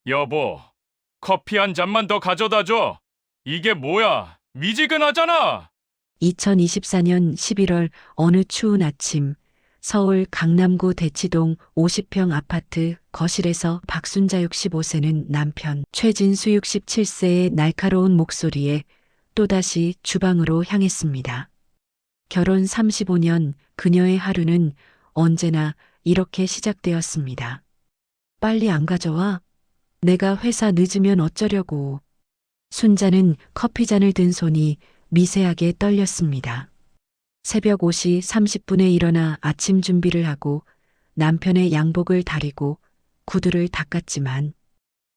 여보, 커피 한 잔만 더 가져다 줘. 이게 뭐야? 미지근하잖아. 2024년 11월 어느 추운 아침, 서울 강남구 대치동 50평 아파트 거실에서 박순자 65세는 남편 최진수 67세의 날카로운 목소리에 또다시 주방으로 향했습니다. 결혼 35년 그녀의 하루는 언제나 이렇게 시작되었습니다. 빨리 안 가져와? 내가 회사 늦으면 어쩌려고. 순자는 커피잔을 든 손이 미세하게 떨렸습니다. 새벽 5시 30분에 일어나 아침 준비를 하고 남편의 양복을 다리고 구두를 닦았지만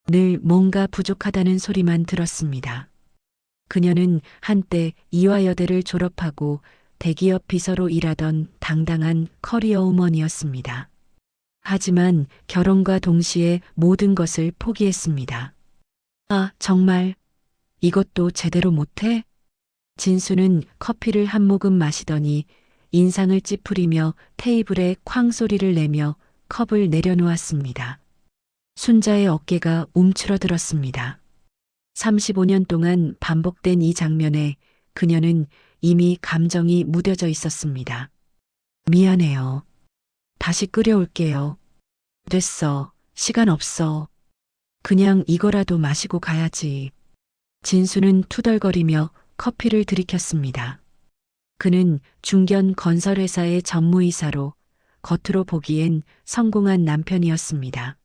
늘 뭔가 부족하다는 소리만 들었습니다. 그녀는 한때 이화여대를 졸업하고 대기업 비서로 일하던 당당한 커리어우먼이었습니다. 하지만 결혼과 동시에 모든 것을 포기했습니다. 아, 정말 이것도 제대로 못해? 진수는 커피를 한 모금 마시더니 인상을 찌푸리며 테이블에 쾅 소리를 내며 컵을 내려놓았습니다. 순자의 어깨가 움츠러들었습니다. 35년 동안 반복된 이 장면에 그녀는 이미 감정이 무뎌져 있었습니다. 미안해요. 다시 끓여올게요. 됐어. 시간 없어. 그냥 이거라도 마시고 가야지. 진수는 투덜거리며 커피를 들이켰습니다. 그는 중견 건설회사의 전무이사로 겉으로 보기엔 성공한 남편이었습니다.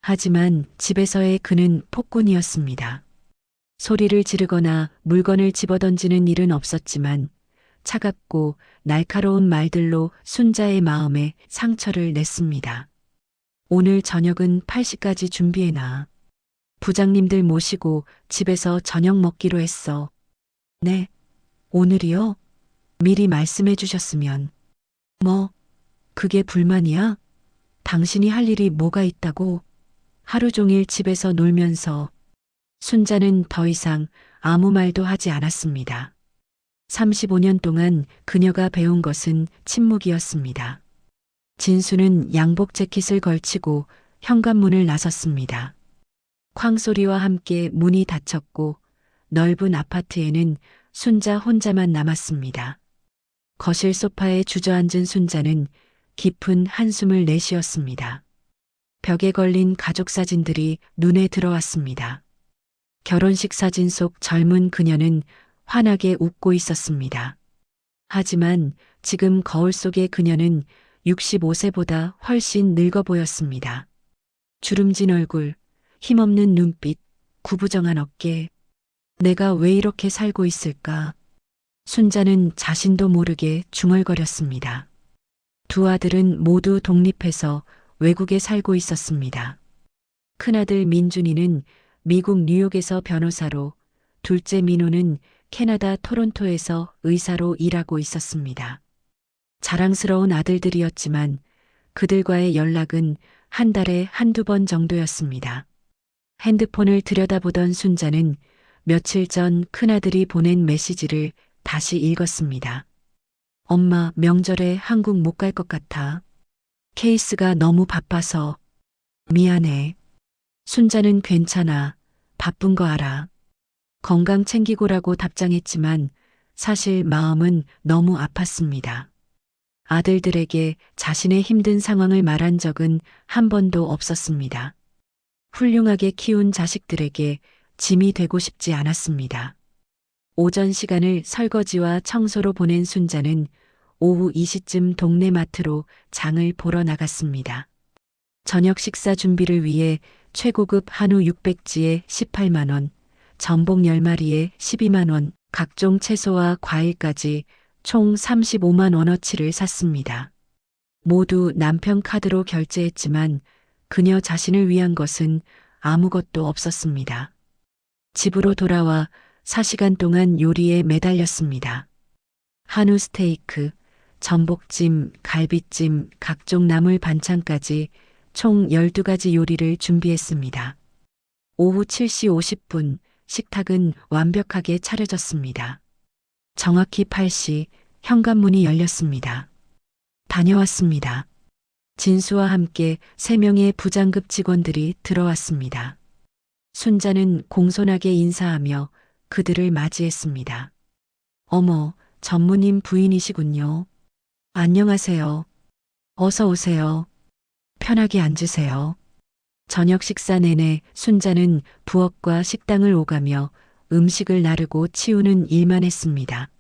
하지만 집에서의 그는 폭군이었습니다. 소리를 지르거나 물건을 집어던지는 일은 없었지만 차갑고 날카로운 말들로 순자의 마음에 상처를 냈습니다. 오늘 저녁은 8시까지 준비해놔. 부장님들 모시고 집에서 저녁 먹기로 했어. 네, 오늘이요? 미리 말씀해 주셨으면. 뭐, 그게 불만이야? 당신이 할 일이 뭐가 있다고? 하루 종일 집에서 놀면서. 순자는 더 이상 아무 말도 하지 않았습니다. 35년 동안 그녀가 배운 것은 침묵이었습니다. 진수는 양복 재킷을 걸치고 현관문을 나섰습니다. 쾅 소리와 함께 문이 닫혔고 넓은 아파트에는 순자 혼자만 남았습니다. 거실 소파에 주저앉은 순자는 깊은 한숨을 내쉬었습니다. 벽에 걸린 가족 사진들이 눈에 들어왔습니다. 결혼식 사진 속 젊은 그녀는 환하게 웃고 있었습니다. 하지만 지금 거울 속의 그녀는 65세보다 훨씬 늙어 보였습니다. 주름진 얼굴, 힘없는 눈빛, 구부정한 어깨. 내가 왜 이렇게 살고 있을까? 순자는 자신도 모르게 중얼거렸습니다. 두 아들은 모두 독립해서 외국에 살고 있었습니다. 큰아들 민준이는 미국 뉴욕에서 변호사로, 둘째 민호는 캐나다 토론토에서 의사로 일하고 있었습니다. 자랑스러운 아들들이었지만 그들과의 연락은 한 달에 한두 번 정도였습니다. 핸드폰을 들여다보던 순자는 며칠 전 큰아들이 보낸 메시지를 다시 읽었습니다. 엄마, 명절에 한국 못 갈 것 같아. 케이스가 너무 바빠서. 미안해. 순자는 괜찮아. 바쁜 거 알아. 건강 챙기고라고 답장했지만 사실 마음은 너무 아팠습니다. 아들들에게 자신의 힘든 상황을 말한 적은 한 번도 없었습니다. 훌륭하게 키운 자식들에게 짐이 되고 싶지 않았습니다. 오전 시간을 설거지와 청소로 보낸 순자는 오후 2시쯤 동네 마트로 장을 보러 나갔습니다. 저녁 식사 준비를 위해 최고급 한우 600지에 18만 원, 전복 10마리에 12만 원, 각종 채소와 과일까지 총 35만 원어치를 샀습니다. 모두 남편 카드로 결제했지만 그녀 자신을 위한 것은 아무것도 없었습니다. 집으로 돌아와 4시간 동안 요리에 매달렸습니다. 한우 스테이크, 전복찜, 갈비찜, 각종 나물 반찬까지 총 12가지 요리를 준비했습니다. 오후 7시 50분 식탁은 완벽하게 차려졌습니다. 정확히 8시 현관문이 열렸습니다. 다녀왔습니다. 진수와 함께 3명의 부장급 직원들이 들어왔습니다. 순자는 공손하게 인사하며 그들을 맞이했습니다. 어머, 전무님 부인이시군요. 안녕하세요. 어서 오세요. 편하게 앉으세요. 저녁 식사 내내 순자는 부엌과 식당을 오가며 음식을 나르고 치우는 일만 했습니다.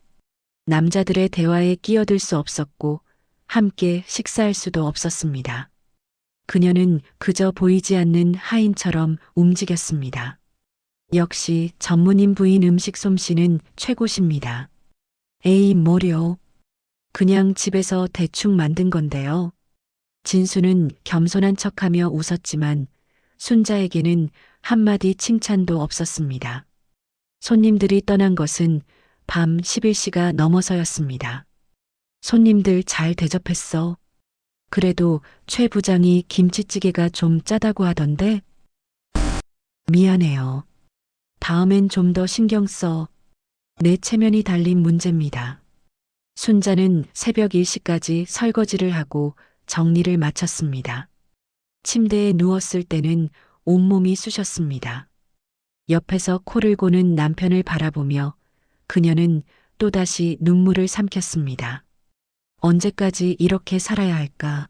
남자들의 대화에 끼어들 수 없었고 함께 식사할 수도 없었습니다. 그녀는 그저 보이지 않는 하인처럼 움직였습니다. 역시 전무님 부인 음식 솜씨는 최고십니다. 에이, 뭐려. 그냥 집에서 대충 만든 건데요. 진수는 겸손한 척하며 웃었지만 순자에게는 한마디 칭찬도 없었습니다. 손님들이 떠난 것은 밤 11시가 넘어서였습니다. 손님들 잘 대접했어. 그래도 최 부장이 김치찌개가 좀 짜다고 하던데? 미안해요. 다음엔 좀 더 신경 써. 내 체면이 달린 문제입니다. 순자는 새벽 1시까지 설거지를 하고 정리를 마쳤습니다. 침대에 누웠을 때는 온몸이 쑤셨습니다. 옆에서 코를 고는 남편을 바라보며 그녀는 또다시 눈물을 삼켰습니다. 언제까지 이렇게 살아야 할까?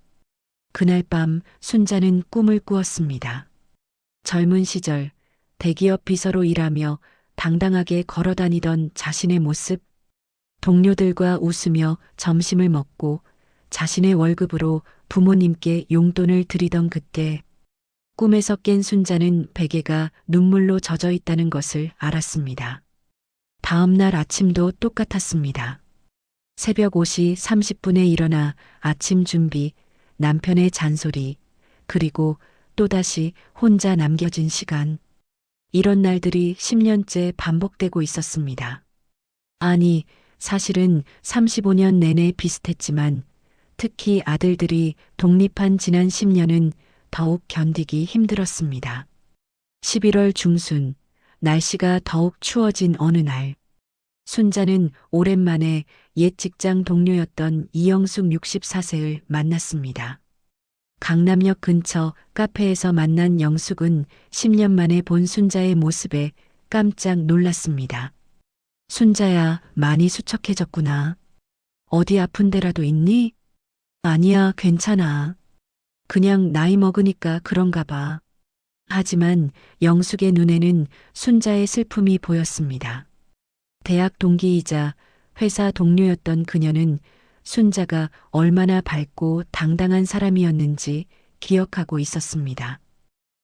그날 밤 순자는 꿈을 꾸었습니다. 젊은 시절 대기업 비서로 일하며 당당하게 걸어다니던 자신의 모습, 동료들과 웃으며 점심을 먹고 자신의 월급으로 부모님께 용돈을 드리던 그때 꿈에서 깬 순자는 베개가 눈물로 젖어 있다는 것을 알았습니다. 다음 날 아침도 똑같았습니다. 새벽 5시 30분에 일어나 아침 준비, 남편의 잔소리, 그리고 또다시 혼자 남겨진 시간. 이런 날들이 10년째 반복되고 있었습니다. 아니, 사실은 35년 내내 비슷했지만 특히 아들들이 독립한 지난 10년은 더욱 견디기 힘들었습니다. 11월 중순, 날씨가 더욱 추워진 어느 날, 순자는 오랜만에 옛 직장 동료였던 이영숙 64세를 만났습니다. 강남역 근처 카페에서 만난 영숙은 10년 만에 본 순자의 모습에 깜짝 놀랐습니다. 순자야, 많이 수척해졌구나. 어디 아픈 데라도 있니? 아니야, 괜찮아. 그냥 나이 먹으니까 그런가 봐. 하지만 영숙의 눈에는 순자의 슬픔이 보였습니다. 대학 동기이자 회사 동료였던 그녀는 순자가 얼마나 밝고 당당한 사람이었는지 기억하고 있었습니다.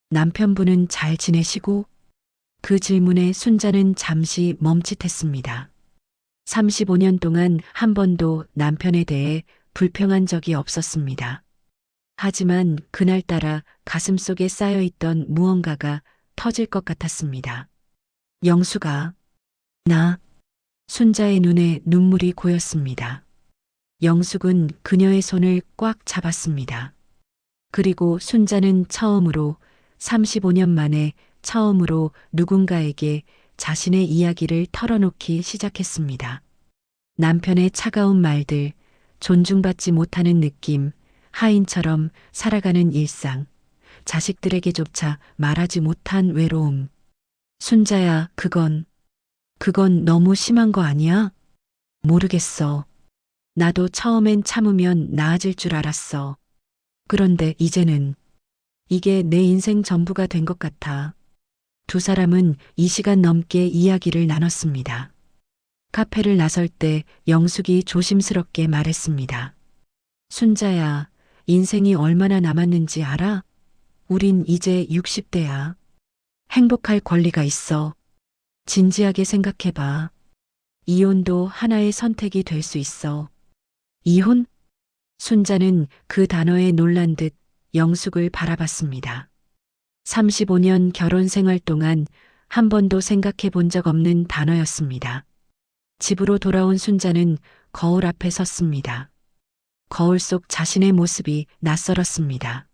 남편분은 잘 지내시고? 그 질문에 순자는 잠시 멈칫했습니다. 35년 동안 한 번도 남편에 대해 불평한 적이 없었습니다. 하지만 그날따라 가슴속에 쌓여있던 무언가가 터질 것 같았습니다. 영수가, 순자의 눈에 눈물이 고였습니다. 영숙은 그녀의 손을 꽉 잡았습니다. 그리고 순자는 처음으로 35년 만에 처음으로 누군가에게 자신의 이야기를 털어놓기 시작했습니다. 남편의 차가운 말들, 존중받지 못하는 느낌, 하인처럼 살아가는 일상, 자식들에게조차 말하지 못한 외로움. 순자야, 그건 너무 심한 거 아니야? 모르겠어. 나도 처음엔 참으면 나아질 줄 알았어. 그런데 이제는 이게 내 인생 전부가 된 것 같아. 두 사람은 2시간 넘게 이야기를 나눴습니다. 카페를 나설 때 영숙이 조심스럽게 말했습니다. 순자야, 인생이 얼마나 남았는지 알아? 우린 이제 60대야. 행복할 권리가 있어. 진지하게 생각해봐. 이혼도 하나의 선택이 될 수 있어. 이혼? 순자는 그 단어에 놀란 듯 영숙을 바라봤습니다. 35년 결혼 생활 동안 한 번도 생각해 본 적 없는 단어였습니다. 집으로 돌아온 순자는 거울 앞에 섰습니다. 거울 속 자신의 모습이 낯설었습니다.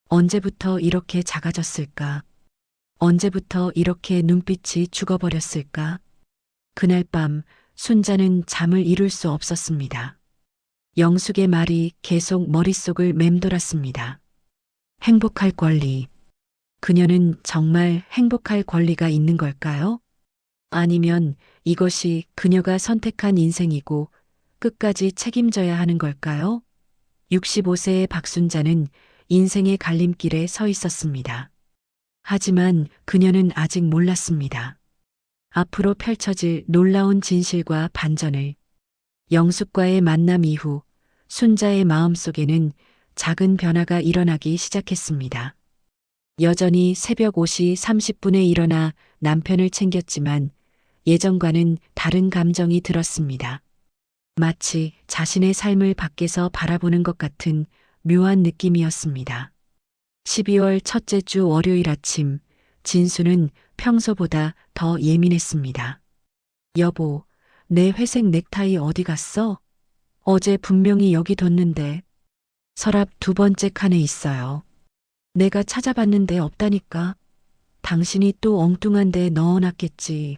언제부터 이렇게 작아졌을까? 언제부터 이렇게 눈빛이 죽어버렸을까? 그날 밤 순자는 잠을 이룰 수 없었습니다. 영숙의 말이 계속 머릿속을 맴돌았습니다. 행복할 권리. 그녀는 정말 행복할 권리가 있는 걸까요? 아니면 이것이 그녀가 선택한 인생이고 끝까지 책임져야 하는 걸까요? 65세의 박순자는 인생의 갈림길에 서 있었습니다. 하지만 그녀는 아직 몰랐습니다. 앞으로 펼쳐질 놀라운 진실과 반전을. 영숙과의 만남 이후 순자의 마음속에는 작은 변화가 일어나기 시작했습니다. 여전히 새벽 5시 30분에 일어나 남편을 챙겼지만 예전과는 다른 감정이 들었습니다. 마치 자신의 삶을 밖에서 바라보는 것 같은 묘한 느낌이었습니다. 12월 첫째 주 월요일 아침, 진수는 평소보다 더 예민했습니다. 여보, 내 회색 넥타이 어디 갔어? 어제 분명히 여기 뒀는데. 서랍 두 번째 칸에 있어요. 내가 찾아봤는데 없다니까. 당신이 또 엉뚱한 데 넣어놨겠지.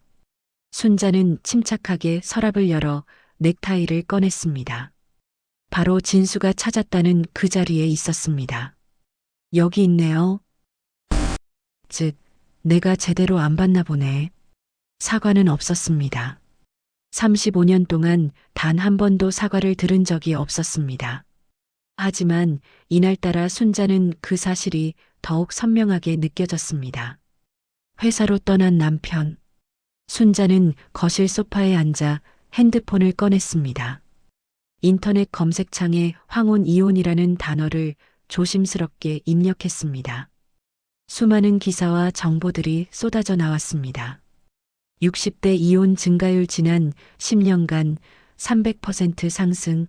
순자는 침착하게 서랍을 열어 넥타이를 꺼냈습니다. 바로 진수가 찾았다는 그 자리에 있었습니다. 여기 있네요. 즉, 내가 제대로 안 봤나 보네. 사과는 없었습니다. 35년 동안 단 한 번도 사과를 들은 적이 없었습니다. 하지만 이날따라 순자는 그 사실이 더욱 선명하게 느껴졌습니다. 회사로 떠난 남편. 순자는 거실 소파에 앉아 핸드폰을 꺼냈습니다. 인터넷 검색창에 황혼 이혼이라는 단어를 조심스럽게 입력했습니다. 수많은 기사와 정보들이 쏟아져 나왔습니다. 60대 이혼 증가율 지난 10년간 300% 상승.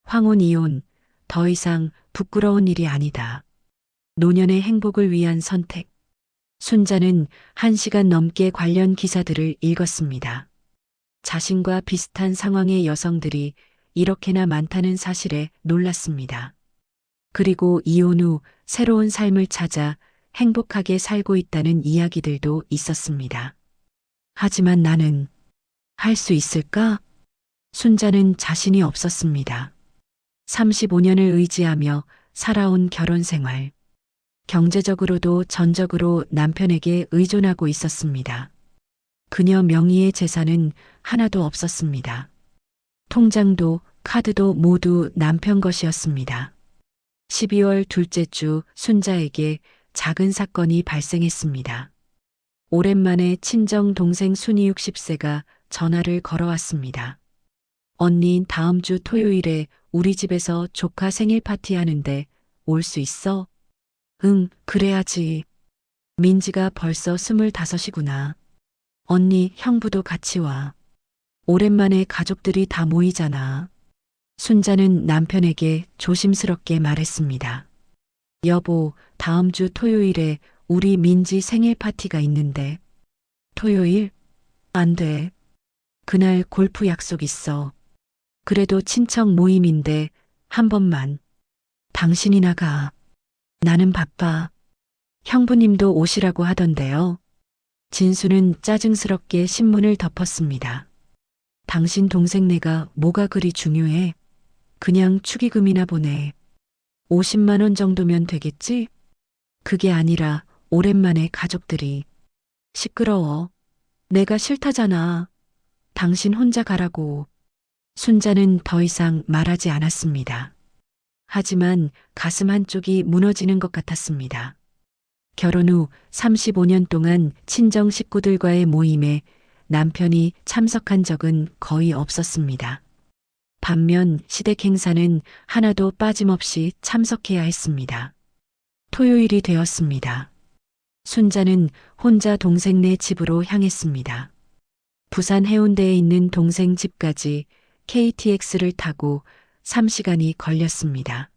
황혼 이혼, 더 이상 부끄러운 일이 아니다. 노년의 행복을 위한 선택. 순자는 1시간 넘게 관련 기사들을 읽었습니다. 자신과 비슷한 상황의 여성들이 이렇게나 많다는 사실에 놀랐습니다. 그리고 이혼 후 새로운 삶을 찾아 행복하게 살고 있다는 이야기들도 있었습니다. 하지만 나는 할 수 있을까? 순자는 자신이 없었습니다. 35년을 의지하며 살아온 결혼 생활. 경제적으로도 전적으로 남편에게 의존하고 있었습니다. 그녀 명의의 재산은 하나도 없었습니다. 통장도 카드도 모두 남편 것이었습니다. 12월 둘째 주 순자에게 작은 사건이 발생했습니다. 오랜만에 친정 동생 순이 60세가 전화를 걸어왔습니다. 언니, 다음 주 토요일에 우리 집에서 조카 생일 파티 하는데 올 수 있어? 응, 그래야지. 민지가 벌써 25이구나. 언니, 형부도 같이 와. 오랜만에 가족들이 다 모이잖아. 순자는 남편에게 조심스럽게 말했습니다. 여보, 다음 주 토요일에 우리 민지 생일 파티가 있는데. 토요일? 안 돼. 그날 골프 약속 있어. 그래도 친척 모임인데 한 번만. 당신이 나가. 나는 바빠. 형부님도 오시라고 하던데요. 진수는 짜증스럽게 신문을 덮었습니다. 당신 동생네가 뭐가 그리 중요해? 그냥 축의금이나 보내. 50만 원 정도면 되겠지? 그게 아니라 오랜만에 가족들이. 시끄러워. 내가 싫다잖아. 당신 혼자 가라고. 순자는 더 이상 말하지 않았습니다. 하지만 가슴 한쪽이 무너지는 것 같았습니다. 결혼 후 35년 동안 친정 식구들과의 모임에 남편이 참석한 적은 거의 없었습니다. 반면 시댁 행사는 하나도 빠짐없이 참석해야 했습니다. 토요일이 되었습니다. 순자는 혼자 동생네 집으로 향했습니다. 부산 해운대에 있는 동생 집까지 KTX를 타고 3시간이 걸렸습니다.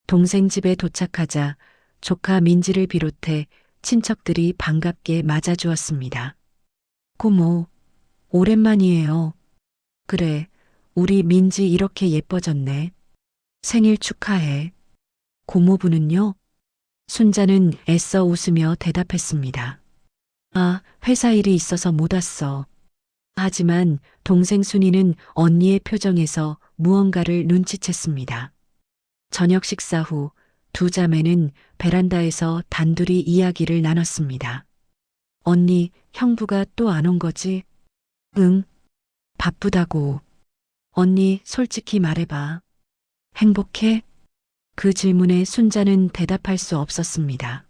동생 집에 도착하자 조카 민지를 비롯해 친척들이 반갑게 맞아주었습니다. 고모, 오랜만이에요. 그래, 우리 민지 이렇게 예뻐졌네. 생일 축하해. 고모부는요? 순자는 애써 웃으며 대답했습니다. 아, 회사 일이 있어서 못 왔어. 하지만 동생 순이는 언니의 표정에서 무언가를 눈치챘습니다. 저녁 식사 후 두 자매는 베란다에서 단둘이 이야기를 나눴습니다. 언니, 형부가 또 안 온 거지? 응, 바쁘다고. 언니, 솔직히 말해봐. 행복해? 그 질문에 순자는 대답할 수 없었습니다.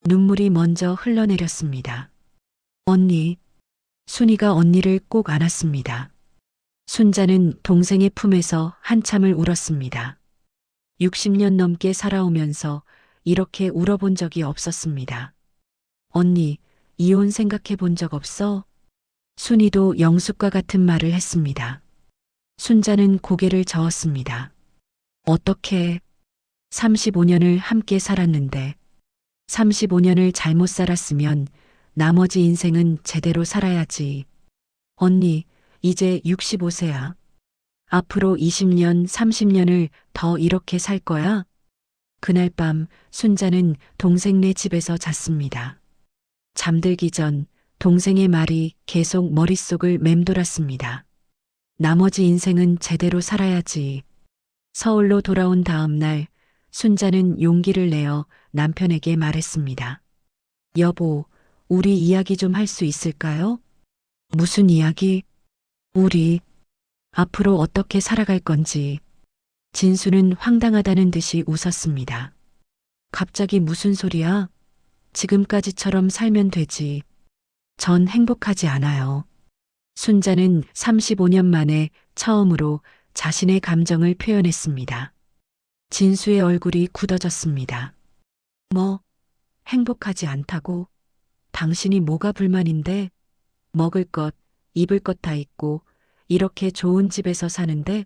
눈물이 먼저 흘러내렸습니다. 언니, 순이가 언니를 꼭 안았습니다. 순자는 동생의 품에서 한참을 울었습니다. 60년 넘게 살아오면서 이렇게 울어본 적이 없었습니다. 언니, 이혼 생각해 본 적 없어? 순이도 영숙과 같은 말을 했습니다. 순자는 고개를 저었습니다. 어떻게 35년을 함께 살았는데 35년을 잘못 살았으면 나머지 인생은 제대로 살아야지. 언니, 이제 65세야. 앞으로 20년, 30년을 더 이렇게 살 거야? 그날 밤 순자는 동생네 집에서 잤습니다. 잠들기 전 동생의 말이 계속 머릿속을 맴돌았습니다. 나머지 인생은 제대로 살아야지. 서울로 돌아온 다음 날 순자는 용기를 내어 남편에게 말했습니다. 여보, 우리 이야기 좀 할 수 있을까요? 무슨 이야기? 우리 앞으로 어떻게 살아갈 건지. 진수는 황당하다는 듯이 웃었습니다. 갑자기 무슨 소리야? 지금까지처럼 살면 되지. 전 행복하지 않아요. 순자는 35년 만에 처음으로 자신의 감정을 표현했습니다. 진수의 얼굴이 굳어졌습니다. 뭐, 행복하지 않다고? 당신이 뭐가 불만인데? 먹을 것, 입을 것 다 있고, 이렇게 좋은 집에서 사는데?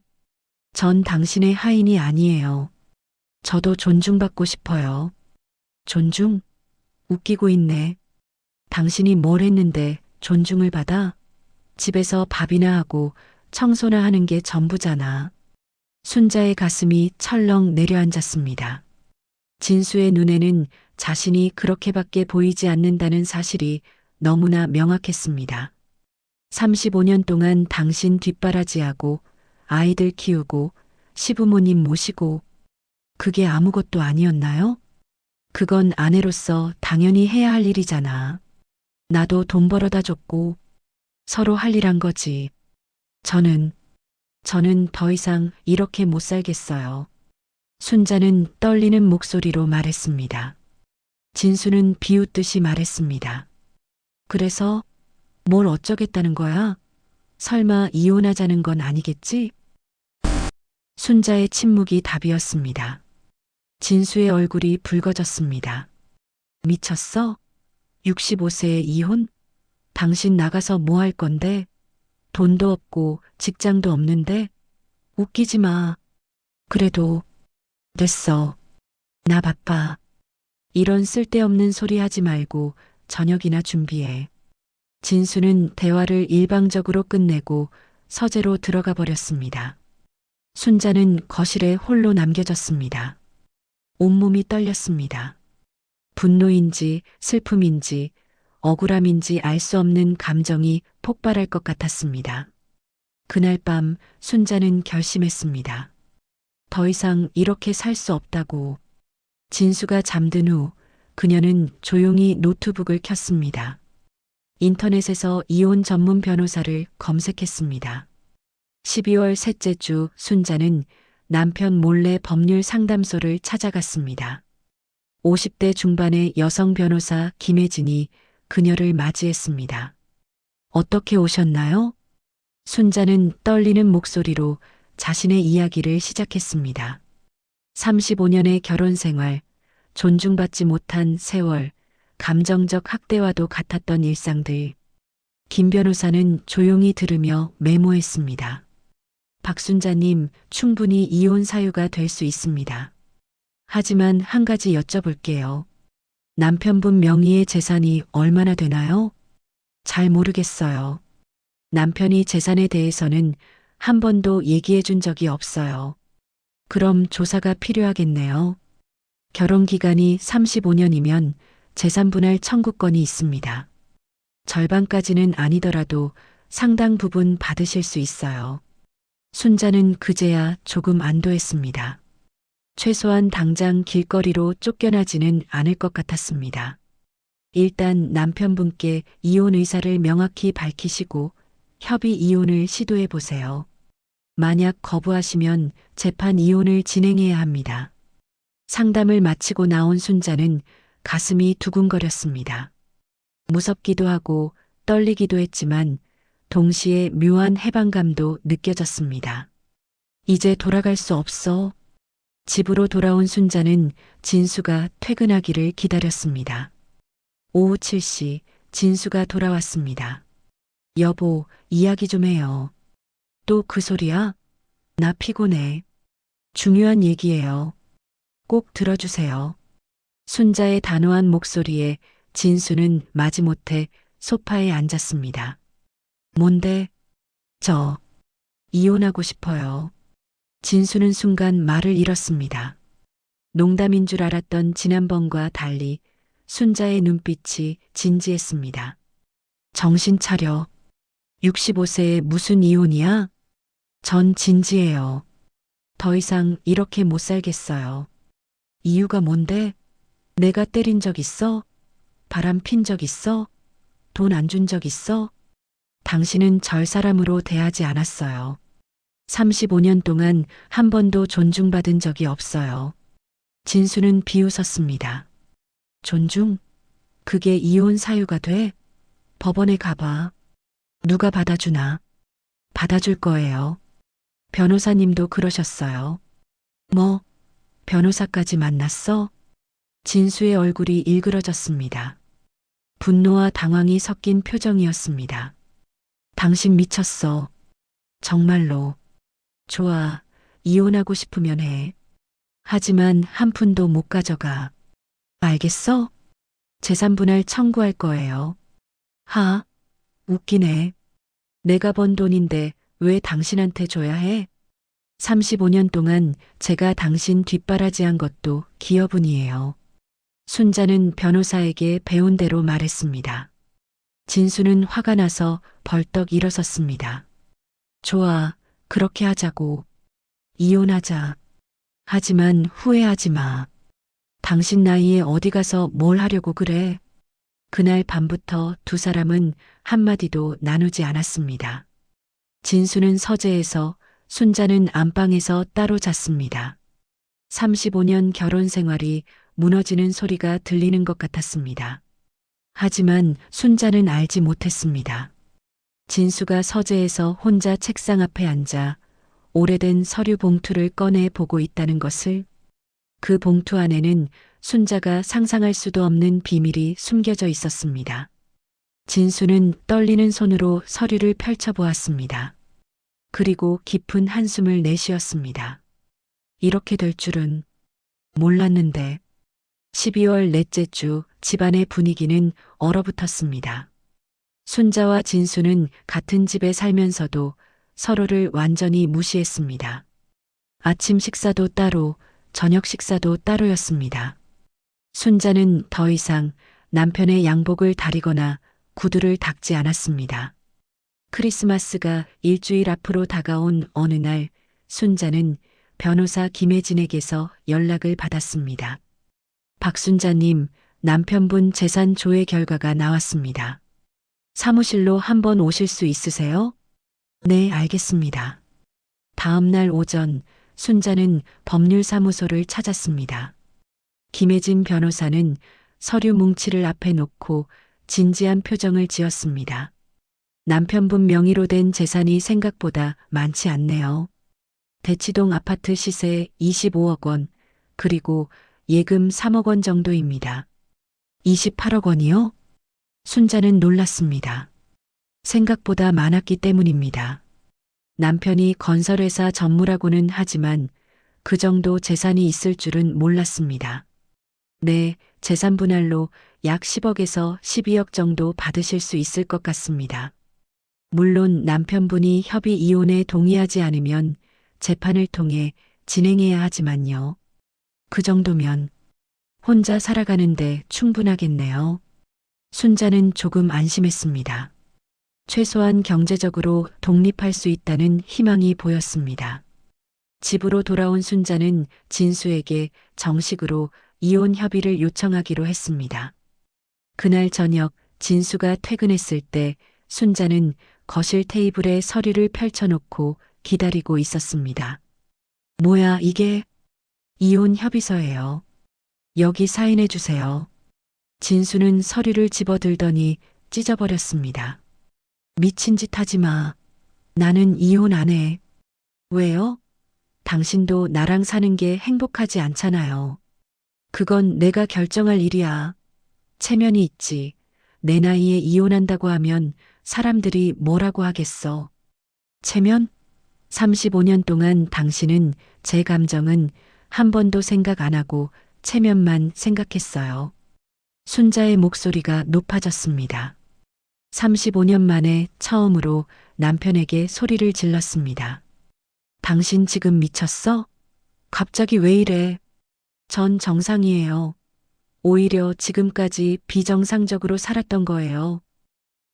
전 당신의 하인이 아니에요. 저도 존중받고 싶어요. 존중? 웃기고 있네. 당신이 뭘 했는데 존중을 받아? 집에서 밥이나 하고 청소나 하는 게 전부잖아. 순자의 가슴이 철렁 내려앉았습니다. 진수의 눈에는 자신이 그렇게밖에 보이지 않는다는 사실이 너무나 명확했습니다. 35년 동안 당신 뒷바라지하고 아이들 키우고 시부모님 모시고 그게 아무것도 아니었나요? 그건 아내로서 당연히 해야 할 일이잖아. 나도 돈 벌어다 줬고 서로 할 일 한 거지. 저는 더 이상 이렇게 못 살겠어요. 순자는 떨리는 목소리로 말했습니다. 진수는 비웃듯이 말했습니다. 그래서 뭘 어쩌겠다는 거야? 설마 이혼하자는 건 아니겠지? 순자의 침묵이 답이었습니다. 진수의 얼굴이 붉어졌습니다. 미쳤어? 65세에 이혼? 당신 나가서 뭐 할 건데? 돈도 없고 직장도 없는데? 웃기지 마. 그래도 됐어. 나 바빠. 이런 쓸데없는 소리 하지 말고 저녁이나 준비해. 진수는 대화를 일방적으로 끝내고 서재로 들어가 버렸습니다. 순자는 거실에 홀로 남겨졌습니다. 온몸이 떨렸습니다. 분노인지 슬픔인지 억울함인지 알 수 없는 감정이 폭발할 것 같았습니다. 그날 밤 순자는 결심했습니다. 더 이상 이렇게 살 수 없다고. 진수가 잠든 후 그녀는 조용히 노트북을 켰습니다. 인터넷에서 이혼 전문 변호사를 검색했습니다. 12월 셋째 주 순자는 남편 몰래 법률 상담소를 찾아갔습니다. 50대 중반의 여성 변호사 김혜진이 그녀를 맞이했습니다. 어떻게 오셨나요? 순자는 떨리는 목소리로 자신의 이야기를 시작했습니다. 35년의 결혼 생활, 존중받지 못한 세월, 감정적 학대와도 같았던 일상들. 김 변호사는 조용히 들으며 메모했습니다. 박순자님, 충분히 이혼 사유가 될 수 있습니다. 하지만 한 가지 여쭤볼게요. 남편분 명의의 재산이 얼마나 되나요? 잘 모르겠어요. 남편이 재산에 대해서는 한 번도 얘기해 준 적이 없어요. 그럼 조사가 필요하겠네요. 결혼 기간이 35년이면 재산분할 청구권이 있습니다. 절반까지는 아니더라도 상당 부분 받으실 수 있어요. 순자는 그제야 조금 안도했습니다. 최소한 당장 길거리로 쫓겨나지는 않을 것 같았습니다. 일단 남편분께 이혼 의사를 명확히 밝히시고 협의 이혼을 시도해 보세요. 만약 거부하시면 재판 이혼을 진행해야 합니다. 상담을 마치고 나온 순자는 가슴이 두근거렸습니다. 무섭기도 하고 떨리기도 했지만 동시에 묘한 해방감도 느껴졌습니다. 이제 돌아갈 수 없어. 집으로 돌아온 순자는 진수가 퇴근하기를 기다렸습니다. 오후 7시 진수가 돌아왔습니다. 여보, 이야기 좀 해요. 또 그 소리야? 나 피곤해. 중요한 얘기예요. 꼭 들어주세요. 순자의 단호한 목소리에 진수는 마지못해 소파에 앉았습니다. 뭔데? 저 이혼하고 싶어요. 진수는 순간 말을 잃었습니다. 농담인 줄 알았던 지난번과 달리 순자의 눈빛이 진지했습니다. 정신 차려. 65세에 무슨 이혼이야? 전 진지해요. 더 이상 이렇게 못 살겠어요. 이유가 뭔데? 내가 때린 적 있어? 바람 핀 적 있어? 돈 안 준 적 있어? 당신은 절 사람으로 대하지 않았어요. 35년 동안 한 번도 존중받은 적이 없어요. 진수는 비웃었습니다. 존중? 그게 이혼 사유가 돼? 법원에 가봐. 누가 받아주나? 받아줄 거예요. 변호사님도 그러셨어요. 뭐, 변호사까지 만났어? 진수의 얼굴이 일그러졌습니다. 분노와 당황이 섞인 표정이었습니다. 당신 미쳤어. 정말로. 좋아, 이혼하고 싶으면 해. 하지만 한 푼도 못 가져가. 알겠어? 재산분할 청구할 거예요. 하, 웃기네. 내가 번 돈인데 왜 당신한테 줘야 해? 35년 동안 제가 당신 뒷바라지한 것도 기여분이에요. 순자는 변호사에게 배운 대로 말했습니다. 진수는 화가 나서 벌떡 일어섰습니다. 좋아, 그렇게 하자고. 이혼하자. 하지만 후회하지 마. 당신 나이에 어디 가서 뭘 하려고 그래? 그날 밤부터 두 사람은 한마디도 나누지 않았습니다. 진수는 서재에서, 순자는 안방에서 따로 잤습니다. 35년 결혼 생활이 무너지는 소리가 들리는 것 같았습니다. 하지만 순자는 알지 못했습니다. 진수가 서재에서 혼자 책상 앞에 앉아 오래된 서류 봉투를 꺼내 보고 있다는 것을, 그 봉투 안에는 순자가 상상할 수도 없는 비밀이 숨겨져 있었습니다. 진수는 떨리는 손으로 서류를 펼쳐보았습니다. 그리고 깊은 한숨을 내쉬었습니다. 이렇게 될 줄은 몰랐는데. 12월 넷째 주 집안의 분위기는 얼어붙었습니다. 순자와 진수는 같은 집에 살면서도 서로를 완전히 무시했습니다. 아침 식사도 따로, 저녁 식사도 따로였습니다. 순자는 더 이상 남편의 양복을 다리거나 구두를 닦지 않았습니다. 크리스마스가 일주일 앞으로 다가온 어느 날, 순자는 변호사 김혜진에게서 연락을 받았습니다. 박순자님, 남편분 재산 조회 결과가 나왔습니다. 사무실로 한번 오실 수 있으세요? 네, 알겠습니다. 다음 날 오전, 순자는 법률사무소를 찾았습니다. 김혜진 변호사는 서류 뭉치를 앞에 놓고 진지한 표정을 지었습니다. 남편분 명의로 된 재산이 생각보다 많지 않네요. 대치동 아파트 시세 25억 원, 그리고 예금 3억 원 정도입니다. 28억 원이요? 순자는 놀랐습니다. 생각보다 많았기 때문입니다. 남편이 건설회사 전무라고는 하지만 그 정도 재산이 있을 줄은 몰랐습니다. 네, 재산 분할로 약 10억에서 12억 정도 받으실 수 있을 것 같습니다. 물론 남편분이 협의 이혼에 동의하지 않으면 재판을 통해 진행해야 하지만요. 그 정도면 혼자 살아가는데 충분하겠네요. 순자는 조금 안심했습니다. 최소한 경제적으로 독립할 수 있다는 희망이 보였습니다. 집으로 돌아온 순자는 진수에게 정식으로 이혼 협의를 요청하기로 했습니다. 그날 저녁 진수가 퇴근했을 때 순자는 거실 테이블에 서류를 펼쳐놓고 기다리고 있었습니다. 뭐야, 이게? 이혼 협의서예요. 여기 사인해 주세요. 진수는 서류를 집어들더니 찢어버렸습니다. 미친 짓 하지 마. 나는 이혼 안 해. 왜요? 당신도 나랑 사는 게 행복하지 않잖아요. 그건 내가 결정할 일이야. 체면이 있지. 내 나이에 이혼한다고 하면 사람들이 뭐라고 하겠어. 체면? 35년 동안 당신은 제 감정은 한 번도 생각 안 하고 체면만 생각했어요. 순자의 목소리가 높아졌습니다. 35년 만에 처음으로 남편에게 소리를 질렀습니다. 당신 지금 미쳤어? 갑자기 왜 이래? 전 정상이에요. 오히려 지금까지 비정상적으로 살았던 거예요.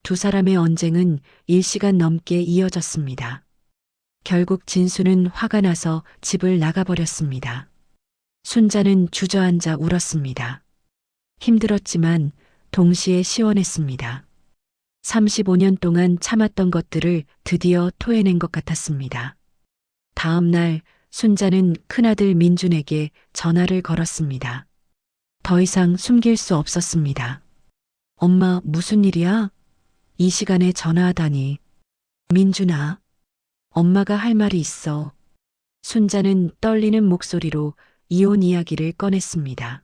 두 사람의 언쟁은 1시간 넘게 이어졌습니다. 결국 진수는 화가 나서 집을 나가버렸습니다. 순자는 주저앉아 울었습니다. 힘들었지만 동시에 시원했습니다. 35년 동안 참았던 것들을 드디어 토해낸 것 같았습니다. 다음 날 순자는 큰아들 민준에게 전화를 걸었습니다. 더 이상 숨길 수 없었습니다. 엄마, 무슨 일이야? 이 시간에 전화하다니. 민준아, 엄마가 할 말이 있어. 순자는 떨리는 목소리로 이혼 이야기를 꺼냈습니다.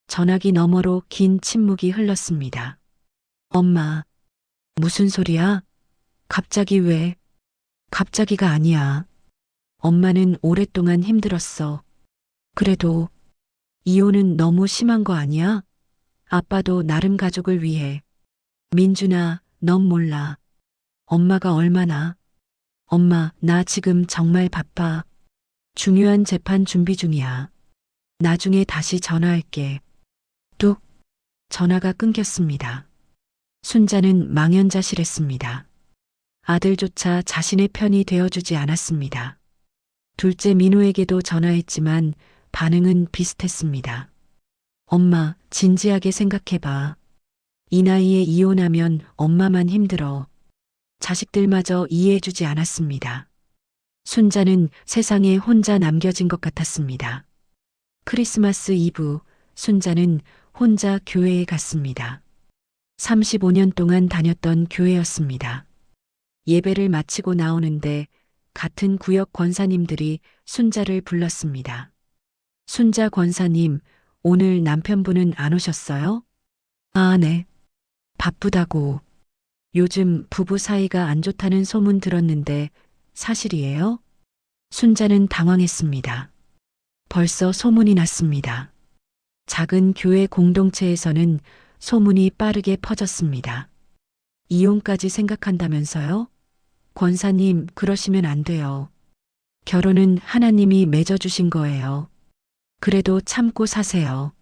전화기 너머로 긴 침묵이 흘렀습니다. 엄마, 무슨 소리야? 갑자기 왜? 갑자기가 아니야. 엄마는 오랫동안 힘들었어. 그래도 이혼은 너무 심한 거 아니야? 아빠도 나름 가족을 위해. 민준아, 넌 몰라. 엄마가 얼마나. 엄마, 나 지금 정말 바빠. 중요한 재판 준비 중이야. 나중에 다시 전화할게. 뚝. 전화가 끊겼습니다. 순자는 망연자실했습니다. 아들조차 자신의 편이 되어주지 않았습니다. 둘째 민호에게도 전화했지만 반응은 비슷했습니다. 엄마, 진지하게 생각해봐. 이 나이에 이혼하면 엄마만 힘들어. 자식들마저 이해해주지 않았습니다. 순자는 세상에 혼자 남겨진 것 같았습니다. 크리스마스 이브, 순자는 혼자 교회에 갔습니다. 35년 동안 다녔던 교회였습니다. 예배를 마치고 나오는데 같은 구역 권사님들이 순자를 불렀습니다. 순자 권사님, 오늘 남편분은 안 오셨어요? 아, 네. 바쁘다고. 요즘 부부 사이가 안 좋다는 소문 들었는데 사실이에요? 순자는 당황했습니다. 벌써 소문이 났습니다. 작은 교회 공동체에서는 소문이 빠르게 퍼졌습니다. 이혼까지 생각한다면서요? 권사님, 그러시면 안 돼요. 결혼은 하나님이 맺어주신 거예요. 그래도 참고 사세요.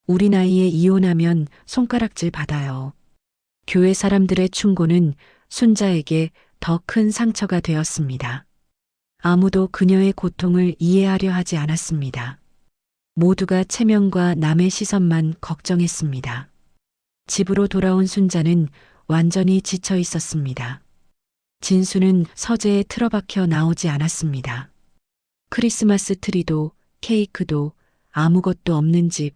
우리 나이에 이혼하면 손가락질 받아요. 교회 사람들의 충고는 순자에게 더 큰 상처가 되었습니다. 아무도 그녀의 고통을 이해하려 하지 않았습니다. 모두가 체면과 남의 시선만 걱정했습니다. 집으로 돌아온 순자는 완전히 지쳐 있었습니다. 진수는 서재에 틀어박혀 나오지 않았습니다. 크리스마스 트리도 케이크도 아무것도 없는 집.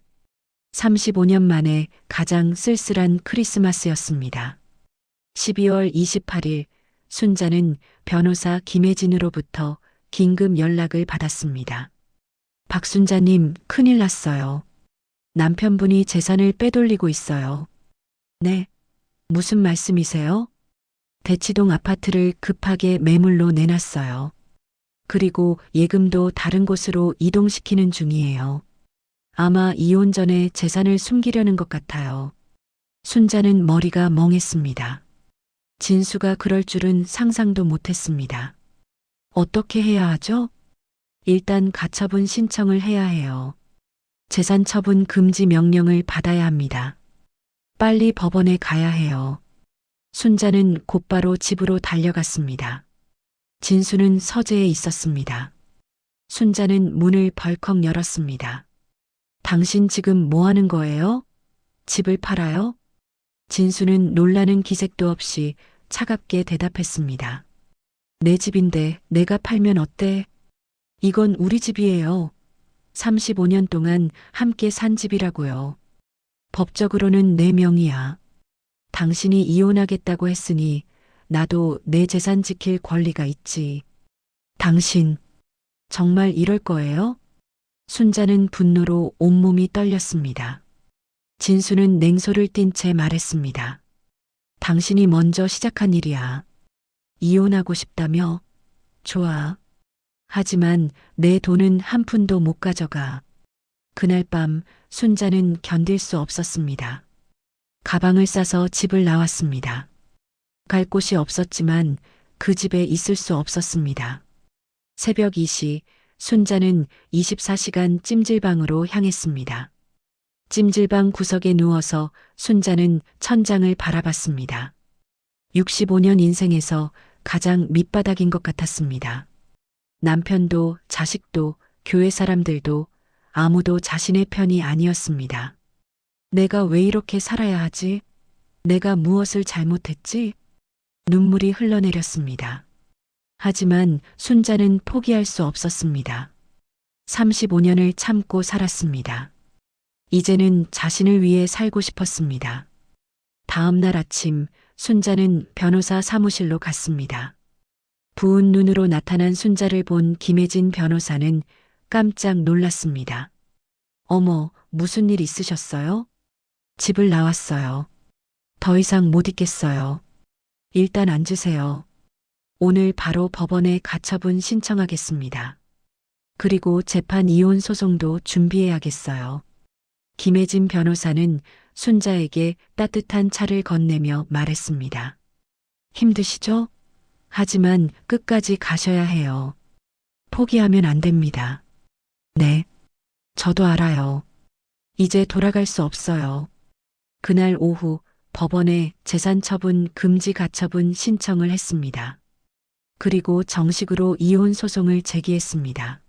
35년 만에 가장 쓸쓸한 크리스마스였습니다. 12월 28일 순자는 변호사 김혜진으로부터 긴급 연락을 받았습니다. 박순자님, 큰일 났어요. 남편분이 재산을 빼돌리고 있어요. 네, 무슨 말씀이세요? 대치동 아파트를 급하게 매물로 내놨어요. 그리고 예금도 다른 곳으로 이동시키는 중이에요. 아마 이혼 전에 재산을 숨기려는 것 같아요. 순자는 머리가 멍했습니다. 진수가 그럴 줄은 상상도 못했습니다. 어떻게 해야 하죠? 일단 가처분 신청을 해야 해요. 재산 처분 금지 명령을 받아야 합니다. 빨리 법원에 가야 해요. 순자는 곧바로 집으로 달려갔습니다. 진수는 서재에 있었습니다. 순자는 문을 벌컥 열었습니다. 당신 지금 뭐 하는 거예요? 집을 팔아요? 진수는 놀라는 기색도 없이 차갑게 대답했습니다. 내 집인데 내가 팔면 어때? 이건 우리 집이에요. 35년 동안 함께 산 집이라고요. 법적으로는 내 명의야. 당신이 이혼하겠다고 했으니 나도 내 재산 지킬 권리가 있지. 당신, 정말 이럴 거예요? 순자는 분노로 온몸이 떨렸습니다. 진수는 냉소를 띤 채 말했습니다. 당신이 먼저 시작한 일이야. 이혼하고 싶다며? 좋아. 하지만 내 돈은 한 푼도 못 가져가. 그날 밤 순자는 견딜 수 없었습니다. 가방을 싸서 집을 나왔습니다. 갈 곳이 없었지만 그 집에 있을 수 없었습니다. 새벽 2시 순자는 24시간 찜질방으로 향했습니다. 찜질방 구석에 누워서 순자는 천장을 바라봤습니다. 65년 인생에서 가장 밑바닥인 것 같았습니다. 남편도 자식도 교회 사람들도 아무도 자신의 편이 아니었습니다. 내가 왜 이렇게 살아야 하지? 내가 무엇을 잘못했지? 눈물이 흘러내렸습니다. 하지만 순자는 포기할 수 없었습니다. 35년을 참고 살았습니다. 이제는 자신을 위해 살고 싶었습니다. 다음 날 아침 순자는 변호사 사무실로 갔습니다. 부은 눈으로 나타난 순자를 본 김혜진 변호사는 깜짝 놀랐습니다. 어머, 무슨 일 있으셨어요? 집을 나왔어요. 더 이상 못 있겠어요. 일단 앉으세요. 오늘 바로 법원에 가처분 신청하겠습니다. 그리고 재판 이혼 소송도 준비해야겠어요. 김혜진 변호사는 순자에게 따뜻한 차를 건네며 말했습니다. 힘드시죠? 하지만 끝까지 가셔야 해요. 포기하면 안 됩니다. 네, 저도 알아요. 이제 돌아갈 수 없어요. 그날 오후 법원에 재산처분 금지 가처분 신청을 했습니다. 그리고 정식으로 이혼 소송을 제기했습니다.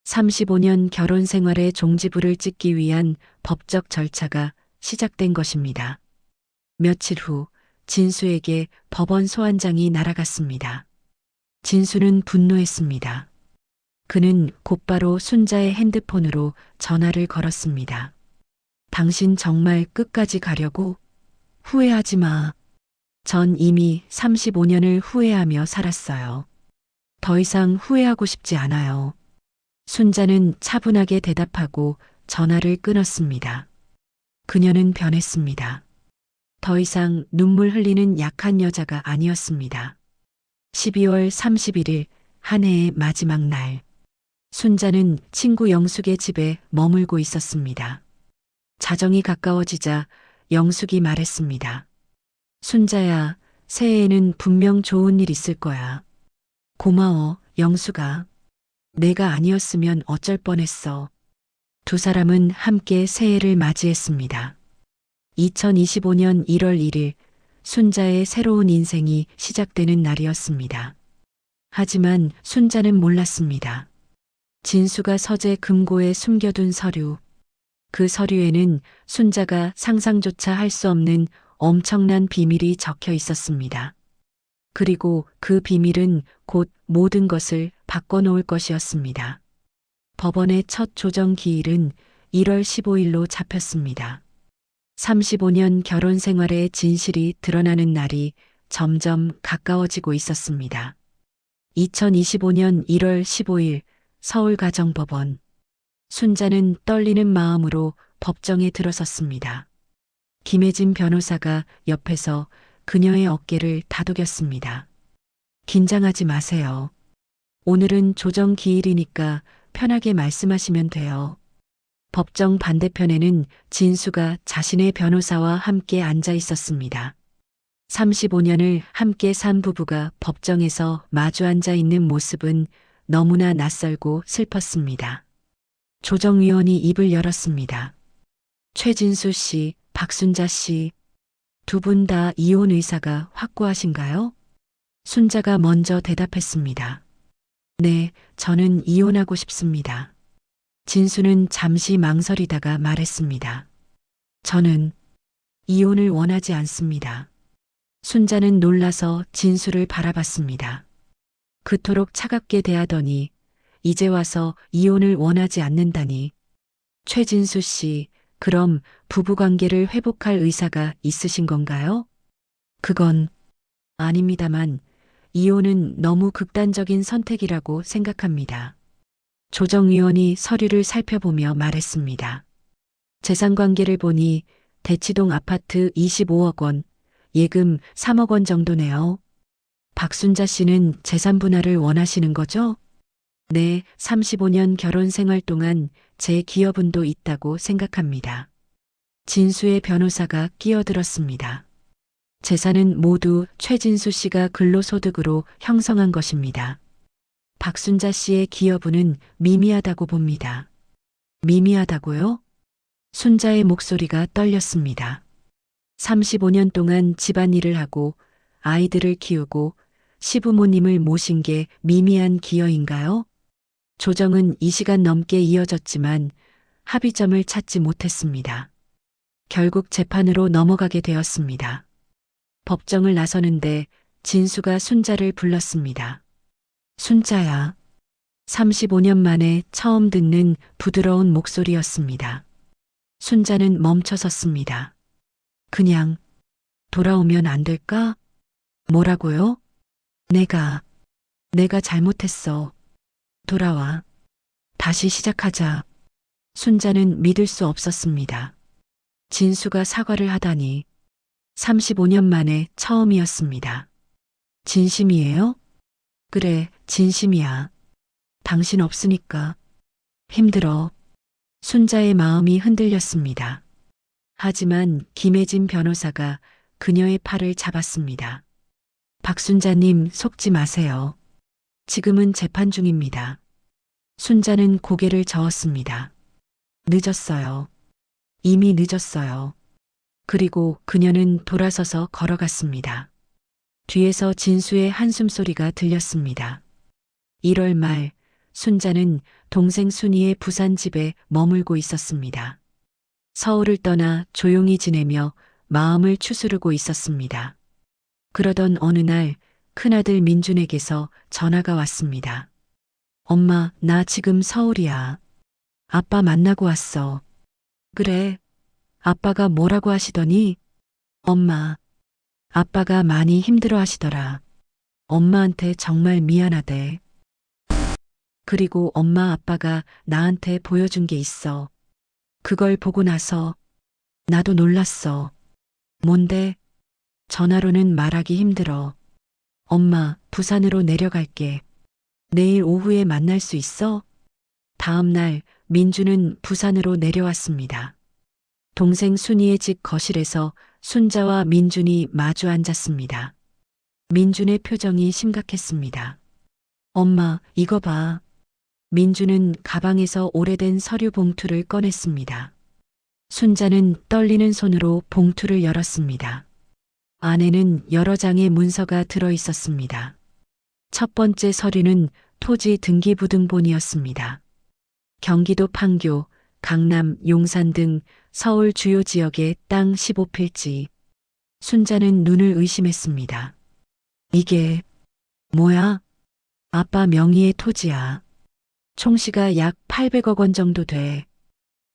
35년 결혼 생활의 종지부를 찍기 위한 법적 절차가 시작된 것입니다. 며칠 후 진수에게 법원 소환장이 날아갔습니다. 진수는 분노했습니다. 그는 곧바로 순자의 핸드폰으로 전화를 걸었습니다. 당신 정말 끝까지 가려고? 후회하지 마. 전 이미 35년을 후회하며 살았어요. 더 이상 후회하고 싶지 않아요. 순자는 차분하게 대답하고 전화를 끊었습니다. 그녀는 변했습니다. 더 이상 눈물 흘리는 약한 여자가 아니었습니다. 12월 31일 한 해의 마지막 날. 순자는 친구 영숙의 집에 머물고 있었습니다. 자정이 가까워지자 영숙이 말했습니다. 순자야, 새해에는 분명 좋은 일 있을 거야. 고마워, 영숙아. 내가 아니었으면 어쩔 뻔했어. 두 사람은 함께 새해를 맞이했습니다. 2025년 1월 1일 순자의 새로운 인생이 시작되는 날이었습니다. 하지만 순자는 몰랐습니다. 진수가 서재 금고에 숨겨둔 서류. 그 서류에는 순자가 상상조차 할 수 없는 엄청난 비밀이 적혀 있었습니다. 그리고 그 비밀은 곧 모든 것을 바꿔놓을 것이었습니다. 법원의 첫 조정 기일은 1월 15일로 잡혔습니다. 35년 결혼 생활의 진실이 드러나는 날이 점점 가까워지고 있었습니다. 2025년 1월 15일 서울가정법원. 순자는 떨리는 마음으로 법정에 들어섰습니다. 김혜진 변호사가 옆에서 그녀의 어깨를 다독였습니다. 긴장하지 마세요. 오늘은 조정 기일이니까 편하게 말씀하시면 돼요. 법정 반대편에는 진수가 자신의 변호사와 함께 앉아 있었습니다. 35년을 함께 산 부부가 법정에서 마주 앉아 있는 모습은 너무나 낯설고 슬펐습니다. 조정위원이 입을 열었습니다. 최진수 씨, 박순자 씨, 두 분 다 이혼 의사가 확고하신가요? 순자가 먼저 대답했습니다. 네, 저는 이혼하고 싶습니다. 진수는 잠시 망설이다가 말했습니다. 저는 이혼을 원하지 않습니다. 순자는 놀라서 진수를 바라봤습니다. 그토록 차갑게 대하더니 이제 와서 이혼을 원하지 않는다니. 최진수 씨, 그럼 부부관계를 회복할 의사가 있으신 건가요? 그건 아닙니다만 이혼은 너무 극단적인 선택이라고 생각합니다. 조정위원이 서류를 살펴보며 말했습니다. 재산관계를 보니 대치동 아파트 25억 원, 예금 3억 원 정도네요. 박순자 씨는 재산 분할을 원하시는 거죠? 네, 35년 결혼 생활 동안 제 기여분도 있다고 생각합니다. 진수의 변호사가 끼어들었습니다. 재산은 모두 최진수 씨가 근로소득으로 형성한 것입니다. 박순자 씨의 기여분은 미미하다고 봅니다. 미미하다고요? 순자의 목소리가 떨렸습니다. 35년 동안 집안일을 하고 아이들을 키우고 시부모님을 모신 게 미미한 기여인가요? 조정은 2시간 넘게 이어졌지만 합의점을 찾지 못했습니다. 결국 재판으로 넘어가게 되었습니다. 법정을 나서는데 진수가 순자를 불렀습니다. 순자야. 35년 만에 처음 듣는 부드러운 목소리였습니다. 순자는 멈춰섰습니다. 그냥 돌아오면 안 될까? 뭐라고요? 내가 잘못했어. 돌아와. 다시 시작하자. 순자는 믿을 수 없었습니다. 진수가 사과를 하다니 35년 만에 처음이었습니다. 진심이에요? 그래, 진심이야. 당신 없으니까 힘들어. 순자의 마음이 흔들렸습니다. 하지만 김혜진 변호사가 그녀의 팔을 잡았습니다. 박순자님, 속지 마세요. 지금은 재판 중입니다. 순자는 고개를 저었습니다. 늦었어요. 이미 늦었어요. 그리고 그녀는 돌아서서 걸어갔습니다. 뒤에서 진수의 한숨소리가 들렸습니다. 1월 말 순자는 동생 순이의 부산 집에 머물고 있었습니다. 서울을 떠나 조용히 지내며 마음을 추스르고 있었습니다. 그러던 어느 날 큰아들 민준에게서 전화가 왔습니다. 엄마, 나 지금 서울이야. 아빠 만나고 왔어. 그래. 아빠가 뭐라고 하시더니? 엄마, 아빠가 많이 힘들어 하시더라. 엄마한테 정말 미안하대. 그리고 엄마 아빠가 나한테 보여준 게 있어. 그걸 보고 나서 나도 놀랐어. 뭔데? 전화로는 말하기 힘들어. 엄마, 부산으로 내려갈게. 내일 오후에 만날 수 있어? 다음 날 민주는 부산으로 내려왔습니다. 동생 순이의 집 거실에서 순자와 민준이 마주 앉았습니다. 민준의 표정이 심각했습니다. 엄마, 이거 봐. 민준은 가방에서 오래된 서류 봉투를 꺼냈습니다. 순자는 떨리는 손으로 봉투를 열었습니다. 안에는 여러 장의 문서가 들어 있었습니다. 첫 번째 서류는 토지 등기부등본이었습니다. 경기도 판교, 강남, 용산 등 서울 주요 지역의 땅 15필지. 순자는 눈을 의심했습니다. 이게 뭐야? 아빠 명의의 토지야. 총시가 약 800억 원 정도 돼.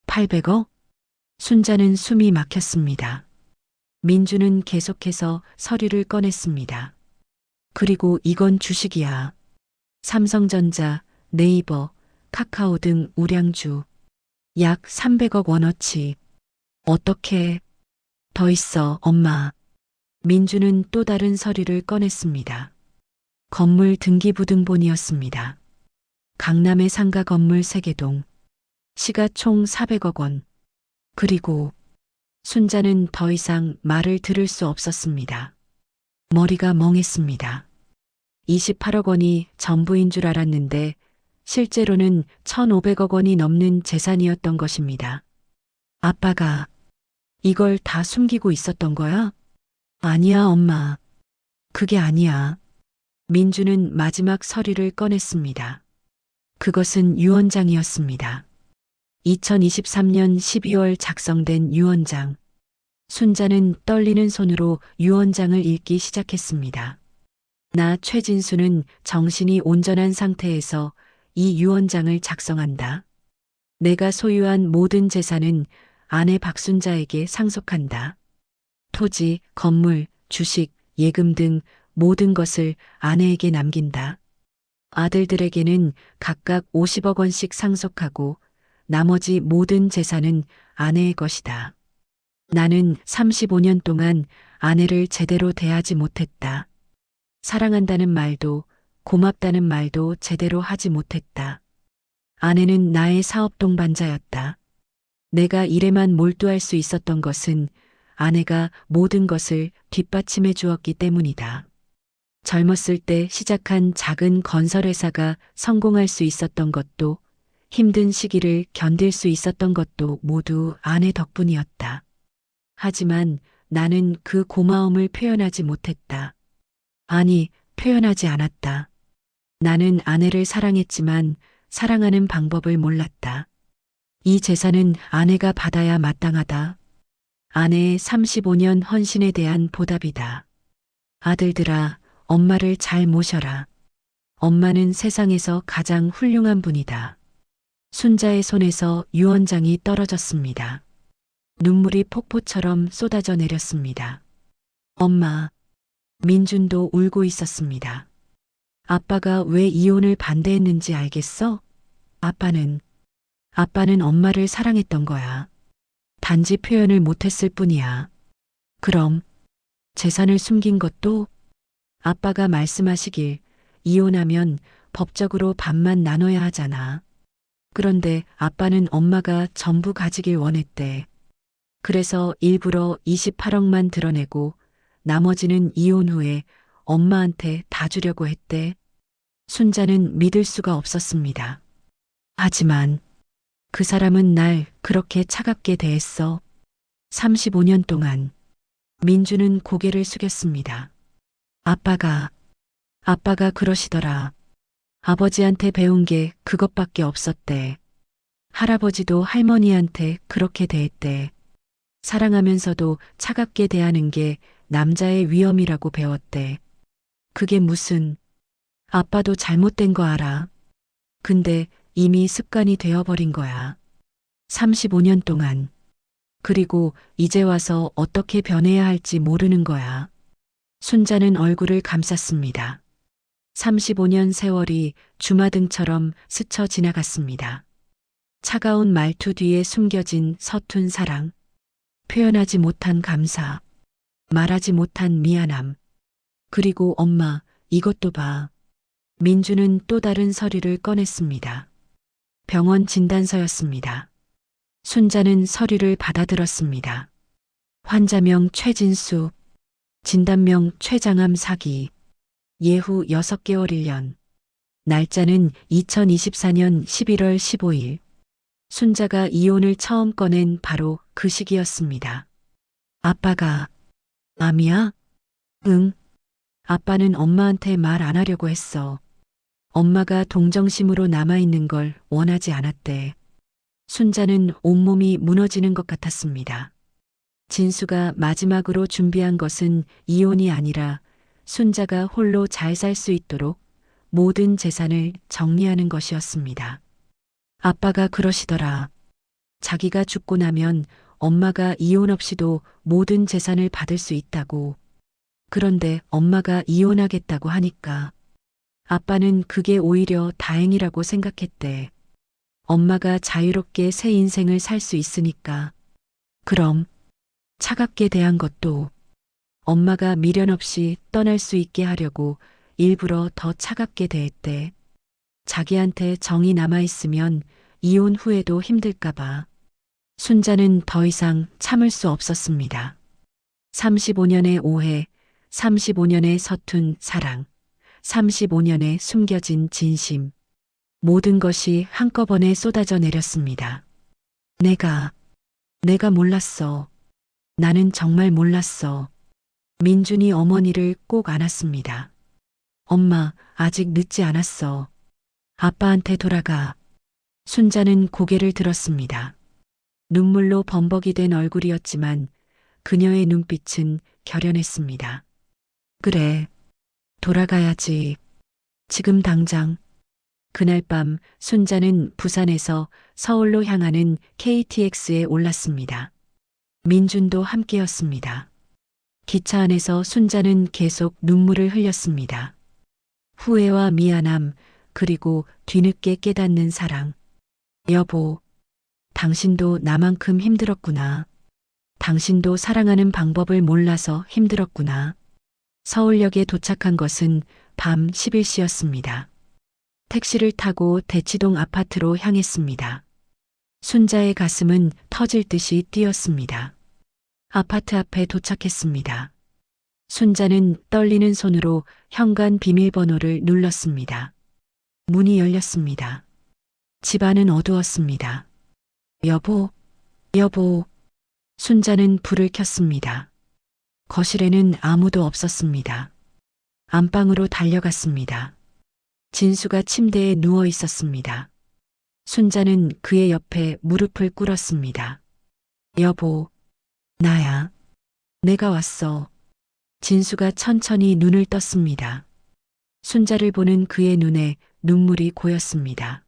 800억? 순자는 숨이 막혔습니다. 민주는 계속해서 서류를 꺼냈습니다. 그리고 이건 주식이야. 삼성전자, 네이버, 카카오 등 우량주. 약 300억 원어치. 어떻게? 더 있어, 엄마. 민주는 또 다른 서류를 꺼냈습니다. 건물 등기부등본이었습니다. 강남의 상가 건물 3개동. 시가 총 400억 원. 그리고 순자는 더 이상 말을 들을 수 없었습니다. 머리가 멍했습니다. 28억 원이 전부인 줄 알았는데 실제로는 1,500억 원이 넘는 재산이었던 것입니다. 아빠가 이걸 다 숨기고 있었던 거야? 아니야, 엄마. 그게 아니야. 민주는 마지막 서류를 꺼냈습니다. 그것은 유언장이었습니다. 2023년 12월 작성된 유언장. 순자는 떨리는 손으로 유언장을 읽기 시작했습니다. 나 최진수는 정신이 온전한 상태에서 이 유언장을 작성한다. 내가 소유한 모든 재산은 아내 박순자에게 상속한다. 토지, 건물, 주식, 예금 등 모든 것을 아내에게 남긴다. 아들들에게는 각각 50억 원씩 상속하고 나머지 모든 재산은 아내의 것이다. 나는 35년 동안 아내를 제대로 대하지 못했다. 사랑한다는 말도 고맙다는 말도 제대로 하지 못했다. 아내는 나의 사업 동반자였다. 내가 일에만 몰두할 수 있었던 것은 아내가 모든 것을 뒷받침해 주었기 때문이다. 젊었을 때 시작한 작은 건설회사가 성공할 수 있었던 것도 힘든 시기를 견딜 수 있었던 것도 모두 아내 덕분이었다. 하지만 나는 그 고마움을 표현하지 못했다. 아니, 표현하지 않았다. 나는 아내를 사랑했지만 사랑하는 방법을 몰랐다. 이 재산은 아내가 받아야 마땅하다. 아내의 35년 헌신에 대한 보답이다. 아들들아, 엄마를 잘 모셔라. 엄마는 세상에서 가장 훌륭한 분이다. 순자의 손에서 유언장이 떨어졌습니다. 눈물이 폭포처럼 쏟아져 내렸습니다. 엄마, 민준도 울고 있었습니다. 아빠가 왜 이혼을 반대했는지 알겠어? 아빠는 엄마를 사랑했던 거야. 단지 표현을 못했을 뿐이야. 그럼 재산을 숨긴 것도? 아빠가 말씀하시길 이혼하면 법적으로 반만 나눠야 하잖아. 그런데 아빠는 엄마가 전부 가지길 원했대. 그래서 일부러 28억만 드러내고 나머지는 이혼 후에 엄마한테 다 주려고 했대. 순자는 믿을 수가 없었습니다. 하지만 그 사람은 날 그렇게 차갑게 대했어. 35년 동안. 민주는 고개를 숙였습니다. 아빠가 그러시더라. 아버지한테 배운 게 그것밖에 없었대. 할아버지도 할머니한테 그렇게 대했대. 사랑하면서도 차갑게 대하는 게 남자의 위험이라고 배웠대. 그게 무슨, 아빠도 잘못된 거 알아. 근데 이미 습관이 되어버린 거야. 35년 동안. 그리고 이제 와서 어떻게 변해야 할지 모르는 거야. 순자는 얼굴을 감쌌습니다. 35년 세월이 주마등처럼 스쳐 지나갔습니다. 차가운 말투 뒤에 숨겨진 서툰 사랑, 표현하지 못한 감사, 말하지 못한 미안함. 그리고 엄마, 이것도 봐. 민주는 또 다른 서류를 꺼냈습니다. 병원 진단서였습니다. 순자는 서류를 받아들었습니다. 환자명 최진수, 진단명 췌장암 사기, 예후 6개월 1년. 날짜는 2024년 11월 15일. 순자가 이혼을 처음 꺼낸 바로 그 시기였습니다. 아빠가, 암이야? 응. 아빠는 엄마한테 말 안 하려고 했어. 엄마가 동정심으로 남아있는 걸 원하지 않았대. 순자는 온몸이 무너지는 것 같았습니다. 진수가 마지막으로 준비한 것은 이혼이 아니라 순자가 홀로 잘 살 수 있도록 모든 재산을 정리하는 것이었습니다. 아빠가 그러시더라. 자기가 죽고 나면 엄마가 이혼 없이도 모든 재산을 받을 수 있다고. 그런데 엄마가 이혼하겠다고 하니까 아빠는 그게 오히려 다행이라고 생각했대. 엄마가 자유롭게 새 인생을 살 수 있으니까. 그럼 차갑게 대한 것도 엄마가 미련 없이 떠날 수 있게 하려고 일부러 더 차갑게 대했대. 자기한테 정이 남아있으면 이혼 후에도 힘들까봐. 순자는 더 이상 참을 수 없었습니다. 35년의 오해, 35년의 서툰 사랑, 35년의 숨겨진 진심. 모든 것이 한꺼번에 쏟아져 내렸습니다. 내가 몰랐어. 나는 정말 몰랐어. 민준이 어머니를 꼭 안았습니다. 엄마, 아직 늦지 않았어. 아빠한테 돌아가. 순자는 고개를 들었습니다. 눈물로 범벅이 된 얼굴이었지만 그녀의 눈빛은 결연했습니다. 그래, 돌아가야지. 지금 당장. 그날 밤 순자는 부산에서 서울로 향하는 KTX에 올랐습니다. 민준도 함께였습니다. 기차 안에서 순자는 계속 눈물을 흘렸습니다. 후회와 미안함, 그리고 뒤늦게 깨닫는 사랑. 여보, 당신도 나만큼 힘들었구나. 당신도 사랑하는 방법을 몰라서 힘들었구나. 서울역에 도착한 것은 밤 11시였습니다. 택시를 타고 대치동 아파트로 향했습니다. 순자의 가슴은 터질 듯이 뛰었습니다. 아파트 앞에 도착했습니다. 순자는 떨리는 손으로 현관 비밀번호를 눌렀습니다. 문이 열렸습니다. 집안은 어두웠습니다. 여보, 여보. 순자는 불을 켰습니다. 거실에는 아무도 없었습니다. 안방으로 달려갔습니다. 진수가 침대에 누워 있었습니다. 순자는 그의 옆에 무릎을 꿇었습니다. 여보, 나야. 내가 왔어. 진수가 천천히 눈을 떴습니다. 순자를 보는 그의 눈에 눈물이 고였습니다.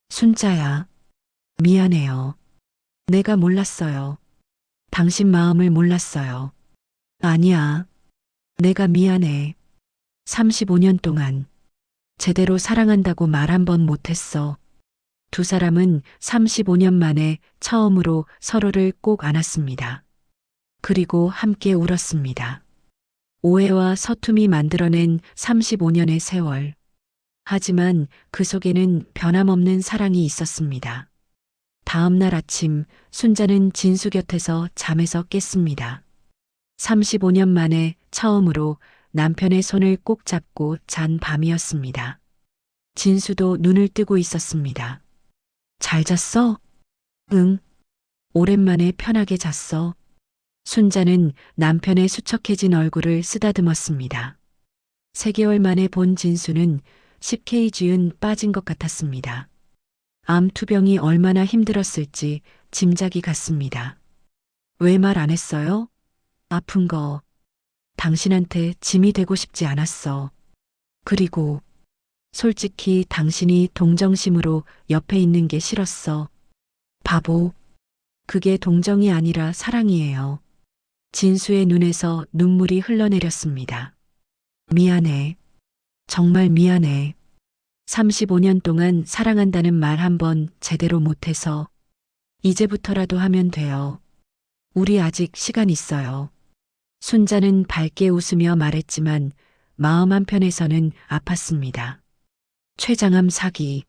순자야, 미안해요. 내가 몰랐어요. 당신 마음을 몰랐어요. 아니야. 내가 미안해. 35년 동안 제대로 사랑한다고 말 한 번 못했어. 두 사람은 35년 만에 처음으로 서로를 꼭 안았습니다. 그리고 함께 울었습니다. 오해와 서툼이 만들어낸 35년의 세월. 하지만 그 속에는 변함없는 사랑이 있었습니다. 다음 날 아침 순자는 진수 곁에서 잠에서 깼습니다. 35년 만에 처음으로 남편의 손을 꼭 잡고 잔 밤이었습니다. 진수도 눈을 뜨고 있었습니다. 잘 잤어? 응. 오랜만에 편하게 잤어. 순자는 남편의 수척해진 얼굴을 쓰다듬었습니다. 3개월 만에 본 진수는 10kg은 빠진 것 같았습니다. 암 투병이 얼마나 힘들었을지 짐작이 갔습니다. 왜 말 안 했어요? 아픈 거. 당신한테 짐이 되고 싶지 않았어. 그리고 솔직히 당신이 동정심으로 옆에 있는 게 싫었어. 바보. 그게 동정이 아니라 사랑이에요. 진수의 눈에서 눈물이 흘러내렸습니다. 미안해. 정말 미안해. 35년 동안 사랑한다는 말 한 번 제대로 못해서 이제부터라도 하면 돼요. 우리 아직 시간 있어요. 순자는 밝게 웃으며 말했지만 마음 한편에서는 아팠습니다. 췌장암 사기.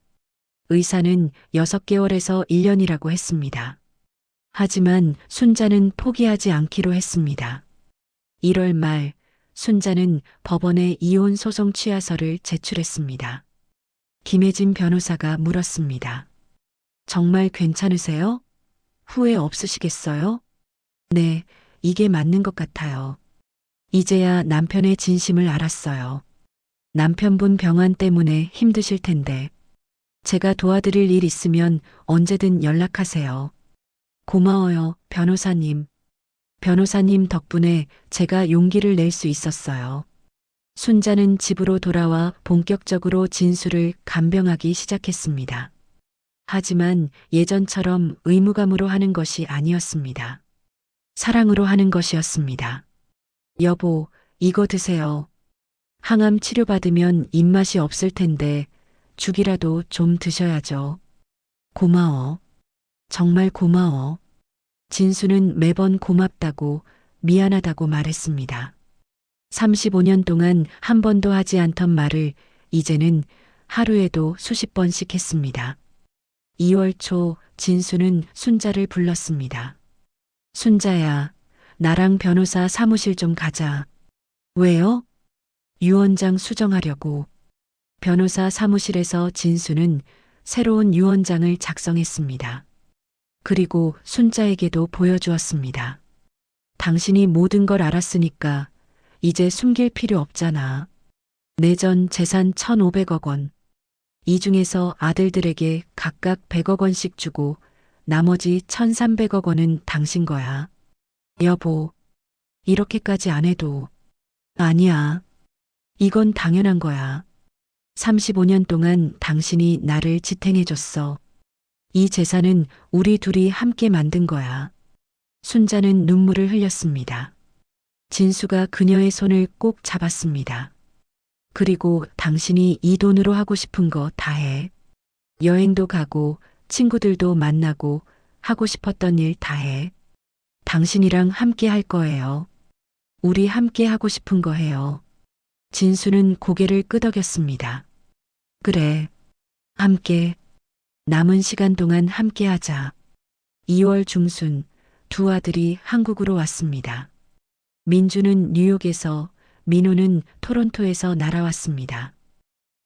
의사는 6개월에서 1년이라고 했습니다. 하지만 순자는 포기하지 않기로 했습니다. 1월 말 순자는 법원에 이혼 소송 취하서를 제출했습니다. 김혜진 변호사가 물었습니다. 정말 괜찮으세요? 후회 없으시겠어요? 네, 이게 맞는 것 같아요. 이제야 남편의 진심을 알았어요. 남편분 병환 때문에 힘드실 텐데 제가 도와드릴 일 있으면 언제든 연락하세요. 고마워요, 변호사님. 변호사님 덕분에 제가 용기를 낼 수 있었어요. 순자는 집으로 돌아와 본격적으로 진수를 간병하기 시작했습니다. 하지만 예전처럼 의무감으로 하는 것이 아니었습니다. 사랑으로 하는 것이었습니다. 여보, 이거 드세요. 항암 치료받으면 입맛이 없을 텐데 죽이라도 좀 드셔야죠. 고마워. 정말 고마워. 진수는 매번 고맙다고 미안하다고 말했습니다. 35년 동안 한 번도 하지 않던 말을 이제는 하루에도 수십 번씩 했습니다. 2월 초 진수는 순자를 불렀습니다. 순자야, 나랑 변호사 사무실 좀 가자. 왜요? 유언장 수정하려고. 변호사 사무실에서 진수는 새로운 유언장을 작성했습니다. 그리고 순자에게도 보여주었습니다. 당신이 모든 걸 알았으니까 이제 숨길 필요 없잖아. 내전 재산 1,500억 원. 이 중에서 아들들에게 각각 100억 원씩 주고 나머지 1,300억 원은 당신 거야. 여보, 이렇게까지 안 해도. 아니야. 이건 당연한 거야. 35년 동안 당신이 나를 지탱해줬어. 이 재산은 우리 둘이 함께 만든 거야. 순자는 눈물을 흘렸습니다. 진수가 그녀의 손을 꼭 잡았습니다. 그리고 당신이 이 돈으로 하고 싶은 거 다 해. 여행도 가고 친구들도 만나고 하고 싶었던 일 다 해. 당신이랑 함께 할 거예요. 우리 함께 하고 싶은 거 해요. 진수는 고개를 끄덕였습니다. 그래. 함께. 남은 시간 동안 함께 하자. 2월 중순 두 아들이 한국으로 왔습니다. 민주는 뉴욕에서, 민호는 토론토에서 날아왔습니다.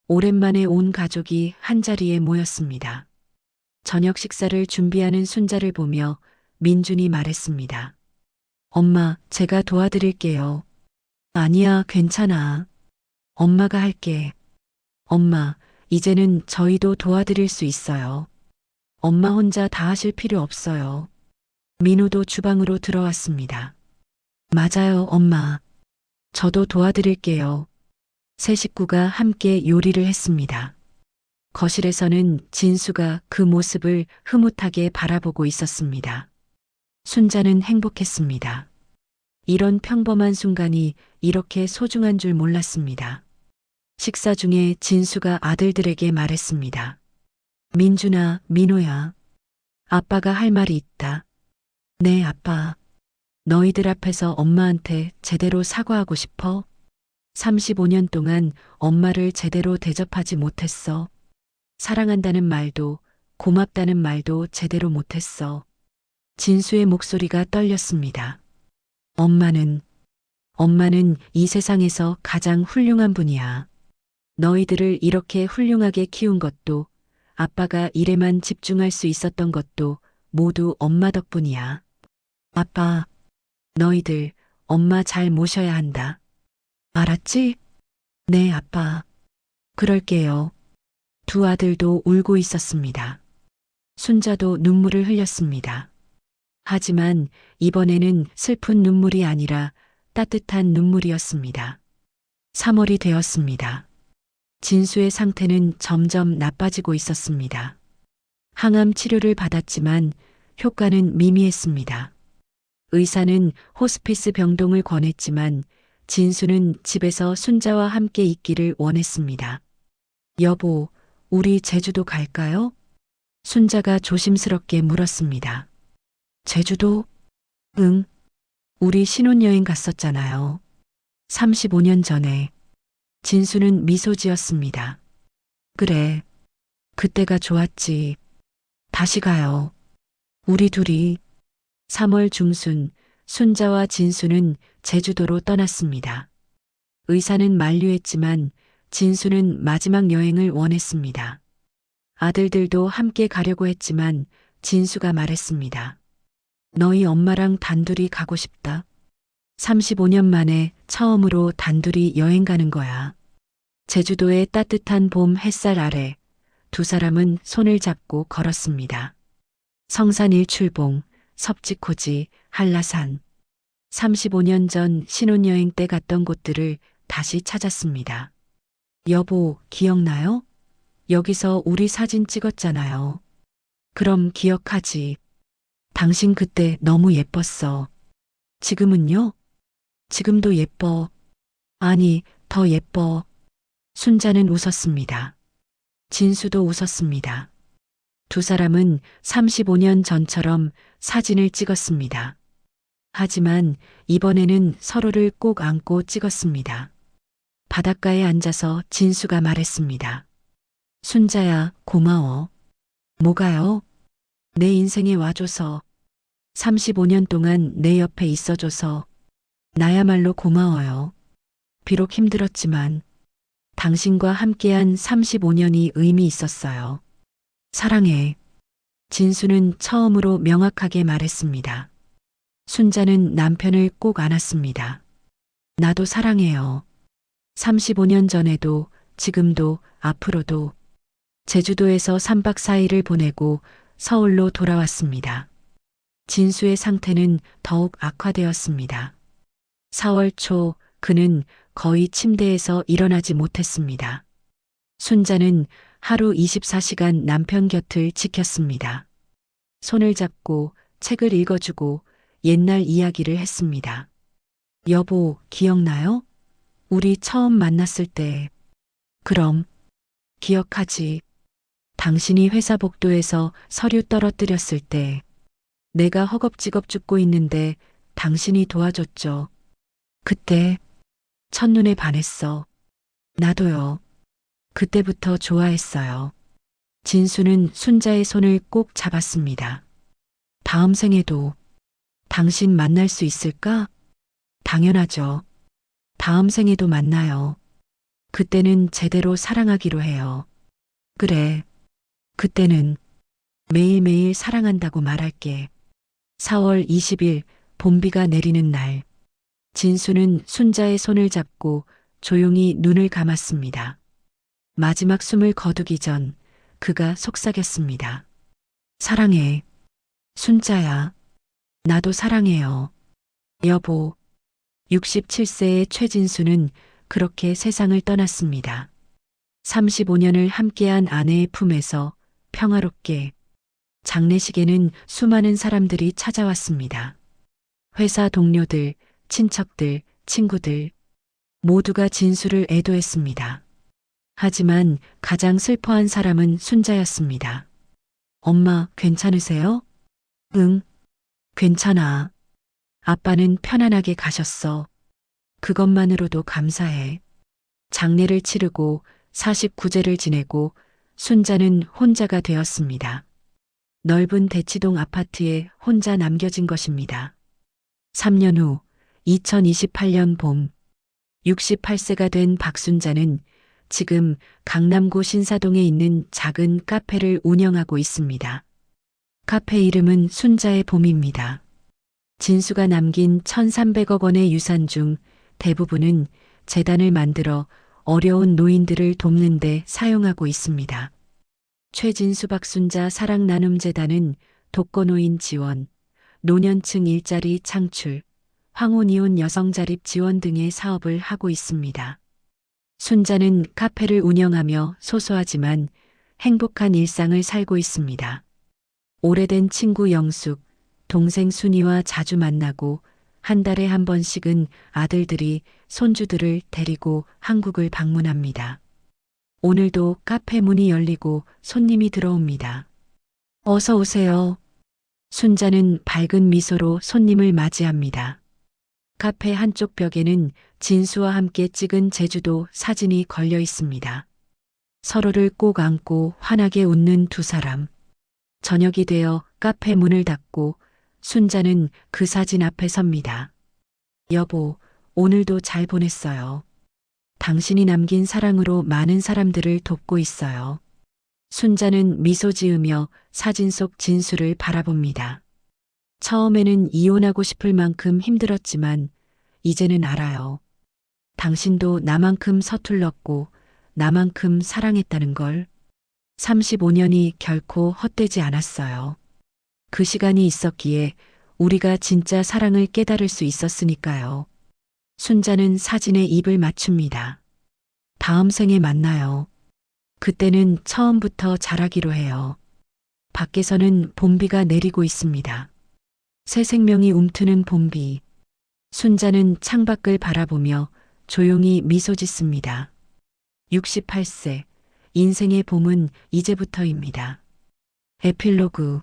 오랜만에 온 가족이 한자리에 모였습니다. 저녁 식사를 준비하는 순자를 보며 민준이 말했습니다. 엄마, 제가 도와드릴게요. 아니야, 괜찮아. 엄마가 할게. 엄마, 이제는 저희도 도와드릴 수 있어요. 엄마 혼자 다 하실 필요 없어요. 민호도 주방으로 들어왔습니다. 맞아요, 엄마. 저도 도와드릴게요. 세 식구가 함께 요리를 했습니다. 거실에서는 진수가 그 모습을 흐뭇하게 바라보고 있었습니다. 순자는 행복했습니다. 이런 평범한 순간이 이렇게 소중한 줄 몰랐습니다. 식사 중에 진수가 아들들에게 말했습니다. 민준아, 민호야. 아빠가 할 말이 있다. 네, 아빠. 너희들 앞에서 엄마한테 제대로 사과하고 싶어? 35년 동안 엄마를 제대로 대접하지 못했어. 사랑한다는 말도 고맙다는 말도 제대로 못했어. 진수의 목소리가 떨렸습니다. 엄마는 이 세상에서 가장 훌륭한 분이야. 너희들을 이렇게 훌륭하게 키운 것도, 아빠가 일에만 집중할 수 있었던 것도 모두 엄마 덕분이야. 아빠, 너희들 엄마 잘 모셔야 한다. 알았지? 네, 아빠. 그럴게요. 두 아들도 울고 있었습니다. 순자도 눈물을 흘렸습니다. 하지만 이번에는 슬픈 눈물이 아니라 따뜻한 눈물이었습니다. 3월이 되었습니다. 진수의 상태는 점점 나빠지고 있었습니다. 항암 치료를 받았지만 효과는 미미했습니다. 의사는 호스피스 병동을 권했지만 진수는 집에서 순자와 함께 있기를 원했습니다. 여보, 우리 제주도 갈까요? 순자가 조심스럽게 물었습니다. 제주도? 응. 우리 신혼여행 갔었잖아요. 35년 전에. 진수는 미소 지었습니다. 그래. 그때가 좋았지. 다시 가요. 우리 둘이. 3월 중순 순자와 진수는 제주도로 떠났습니다. 의사는 만류했지만 진수는 마지막 여행을 원했습니다. 아들들도 함께 가려고 했지만 진수가 말했습니다. 너희 엄마랑 단둘이 가고 싶다. 35년 만에 처음으로 단둘이 여행 가는 거야. 제주도의 따뜻한 봄 햇살 아래 두 사람은 손을 잡고 걸었습니다. 성산 일출봉, 섭지코지, 한라산. 35년 전 신혼여행 때 갔던 곳들을 다시 찾았습니다. 여보, 기억나요? 여기서 우리 사진 찍었잖아요. 그럼 기억하지. 당신 그때 너무 예뻤어. 지금은요? 지금도 예뻐. 아니, 더 예뻐. 순자는 웃었습니다. 진수도 웃었습니다. 두 사람은 35년 전처럼 사진을 찍었습니다. 하지만 이번에는 서로를 꼭 안고 찍었습니다. 바닷가에 앉아서 진수가 말했습니다. 순자야, 고마워. 뭐가요? 내 인생에 와줘서, 35년 동안 내 옆에 있어줘서, 나야말로 고마워요. 비록 힘들었지만, 당신과 함께한 35년이 의미 있었어요. 사랑해. 진수는 처음으로 명확하게 말했습니다. 순자는 남편을 꼭 안았습니다. 나도 사랑해요. 35년 전에도 지금도 앞으로도 제주도에서 3박 4일을 보내고 서울로 돌아왔습니다. 진수의 상태는 더욱 악화되었습니다. 4월 초 그는 거의 침대에서 일어나지 못했습니다. 순자는 하루 24시간 남편 곁을 지켰습니다. 손을 잡고 책을 읽어주고 옛날 이야기를 했습니다. 여보, 기억나요? 우리 처음 만났을 때. 그럼, 기억하지. 당신이 회사 복도에서 서류 떨어뜨렸을 때. 내가 허겁지겁 죽고 있는데 당신이 도와줬죠. 그때, 첫눈에 반했어. 나도요. 그때부터 좋아했어요. 진수는 순자의 손을 꼭 잡았습니다. 다음 생에도 당신 만날 수 있을까? 당연하죠. 다음 생에도 만나요. 그때는 제대로 사랑하기로 해요. 그래. 그때는 매일매일 사랑한다고 말할게. 4월 20일 봄비가 내리는 날. 진수는 순자의 손을 잡고 조용히 눈을 감았습니다. 마지막 숨을 거두기 전 그가 속삭였습니다. 사랑해. 순자야. 나도 사랑해요. 여보. 67세의 최진수는 그렇게 세상을 떠났습니다. 35년을 함께한 아내의 품에서 평화롭게. 장례식에는 수많은 사람들이 찾아왔습니다. 회사 동료들, 친척들, 친구들 모두가 진수를 애도했습니다. 하지만 가장 슬퍼한 사람은 순자였습니다. 엄마, 괜찮으세요? 응, 괜찮아. 아빠는 편안하게 가셨어. 그것만으로도 감사해. 장례를 치르고 49제를 지내고 순자는 혼자가 되었습니다. 넓은 대치동 아파트에 혼자 남겨진 것입니다. 3년 후 2028년 봄 68세가 된 박순자는 지금 강남구 신사동에 있는 작은 카페를 운영하고 있습니다. 카페 이름은 순자의 봄입니다. 진수가 남긴 1,300억 원의 유산 중 대부분은 재단을 만들어 어려운 노인들을 돕는 데 사용하고 있습니다. 최진수 박순자 사랑나눔재단은 독거노인 지원, 노년층 일자리 창출, 황혼이혼 여성 자립 지원 등의 사업을 하고 있습니다. 순자는 카페를 운영하며 소소하지만 행복한 일상을 살고 있습니다. 오래된 친구 영숙, 동생 순이와 자주 만나고 한 달에 한 번씩은 아들들이 손주들을 데리고 한국을 방문합니다. 오늘도 카페 문이 열리고 손님이 들어옵니다. 어서 오세요. 순자는 밝은 미소로 손님을 맞이합니다. 카페 한쪽 벽에는 진수와 함께 찍은 제주도 사진이 걸려 있습니다. 서로를 꼭 안고 환하게 웃는 두 사람. 저녁이 되어 카페 문을 닫고 순자는 그 사진 앞에 섭니다. 여보, 오늘도 잘 보냈어요. 당신이 남긴 사랑으로 많은 사람들을 돕고 있어요. 순자는 미소 지으며 사진 속 진수를 바라봅니다. 처음에는 이혼하고 싶을 만큼 힘들었지만 이제는 알아요. 당신도 나만큼 서툴렀고 나만큼 사랑했다는 걸. 35년이 결코 헛되지 않았어요. 그 시간이 있었기에 우리가 진짜 사랑을 깨달을 수 있었으니까요. 순자는 사진에 입을 맞춥니다. 다음 생에 만나요. 그때는 처음부터 잘하기로 해요. 밖에서는 봄비가 내리고 있습니다. 새 생명이 움트는 봄비. 순자는 창밖을 바라보며 조용히 미소 짓습니다. 68세. 인생의 봄은 이제부터입니다. 에필로그.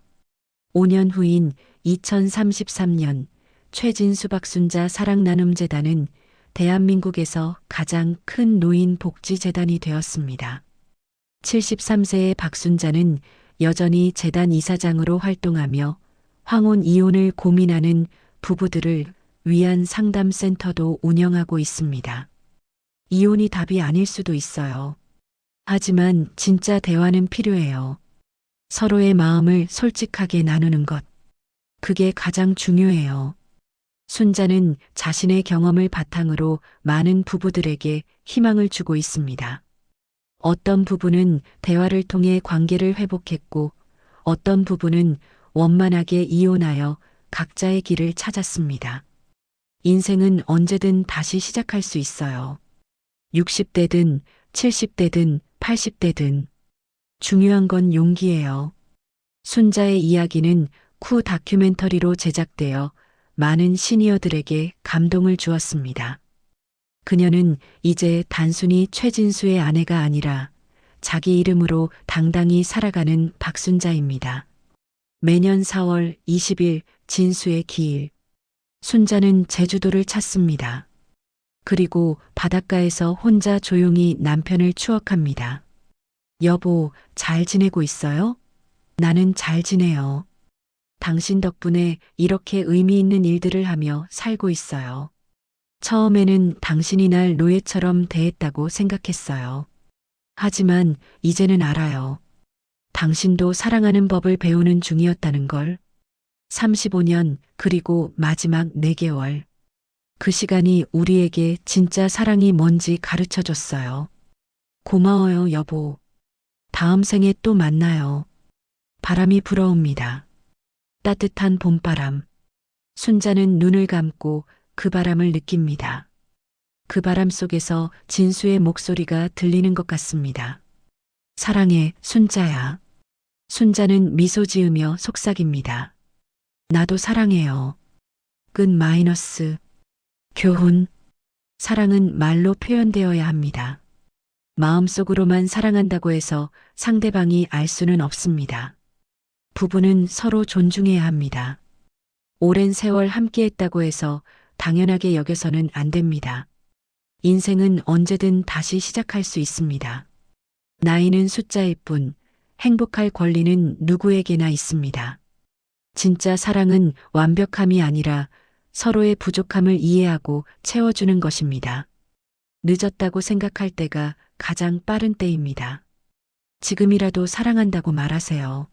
5년 후인 2033년 최진수 박순자 사랑나눔재단은 대한민국에서 가장 큰 노인 복지재단이 되었습니다. 73세의 박순자는 여전히 재단 이사장으로 활동하며 황혼 이혼을 고민하는 부부들을 위한 상담센터도 운영하고 있습니다. 이혼이 답이 아닐 수도 있어요. 하지만 진짜 대화는 필요해요. 서로의 마음을 솔직하게 나누는 것. 그게 가장 중요해요. 순자는 자신의 경험을 바탕으로 많은 부부들에게 희망을 주고 있습니다. 어떤 부부는 대화를 통해 관계를 회복했고, 어떤 부부는 원만하게 이혼하여 각자의 길을 찾았습니다. 인생은 언제든 다시 시작할 수 있어요. 60대든 70대든 80대든. 중요한 건 용기예요. 순자의 이야기는 쿠 다큐멘터리로 제작되어 많은 시니어들에게 감동을 주었습니다. 그녀는 이제 단순히 최진수의 아내가 아니라 자기 이름으로 당당히 살아가는 박순자입니다. 매년 4월 20일 진수의 기일. 순자는 제주도를 찾습니다. 그리고 바닷가에서 혼자 조용히 남편을 추억합니다. 여보, 잘 지내고 있어요? 나는 잘 지내요. 당신 덕분에 이렇게 의미 있는 일들을 하며 살고 있어요. 처음에는 당신이 날 노예처럼 대했다고 생각했어요. 하지만 이제는 알아요. 당신도 사랑하는 법을 배우는 중이었다는 걸. 35년, 그리고 마지막 4개월. 그 시간이 우리에게 진짜 사랑이 뭔지 가르쳐 줬어요. 고마워요, 여보. 다음 생에 또 만나요. 바람이 불어옵니다. 따뜻한 봄바람. 순자는 눈을 감고 그 바람을 느낍니다. 그 바람 속에서 진수의 목소리가 들리는 것 같습니다. 사랑해, 순자야. 순자는 미소 지으며 속삭입니다. 나도 사랑해요. 끝 마이너스. 교훈. 사랑은 말로 표현되어야 합니다. 마음속으로만 사랑한다고 해서 상대방이 알 수는 없습니다. 부부는 서로 존중해야 합니다. 오랜 세월 함께했다고 해서 당연하게 여겨서는 안 됩니다. 인생은 언제든 다시 시작할 수 있습니다. 나이는 숫자일 뿐, 행복할 권리는 누구에게나 있습니다. 진짜 사랑은 완벽함이 아니라 서로의 부족함을 이해하고 채워주는 것입니다. 늦었다고 생각할 때가 가장 빠른 때입니다. 지금이라도 사랑한다고 말하세요.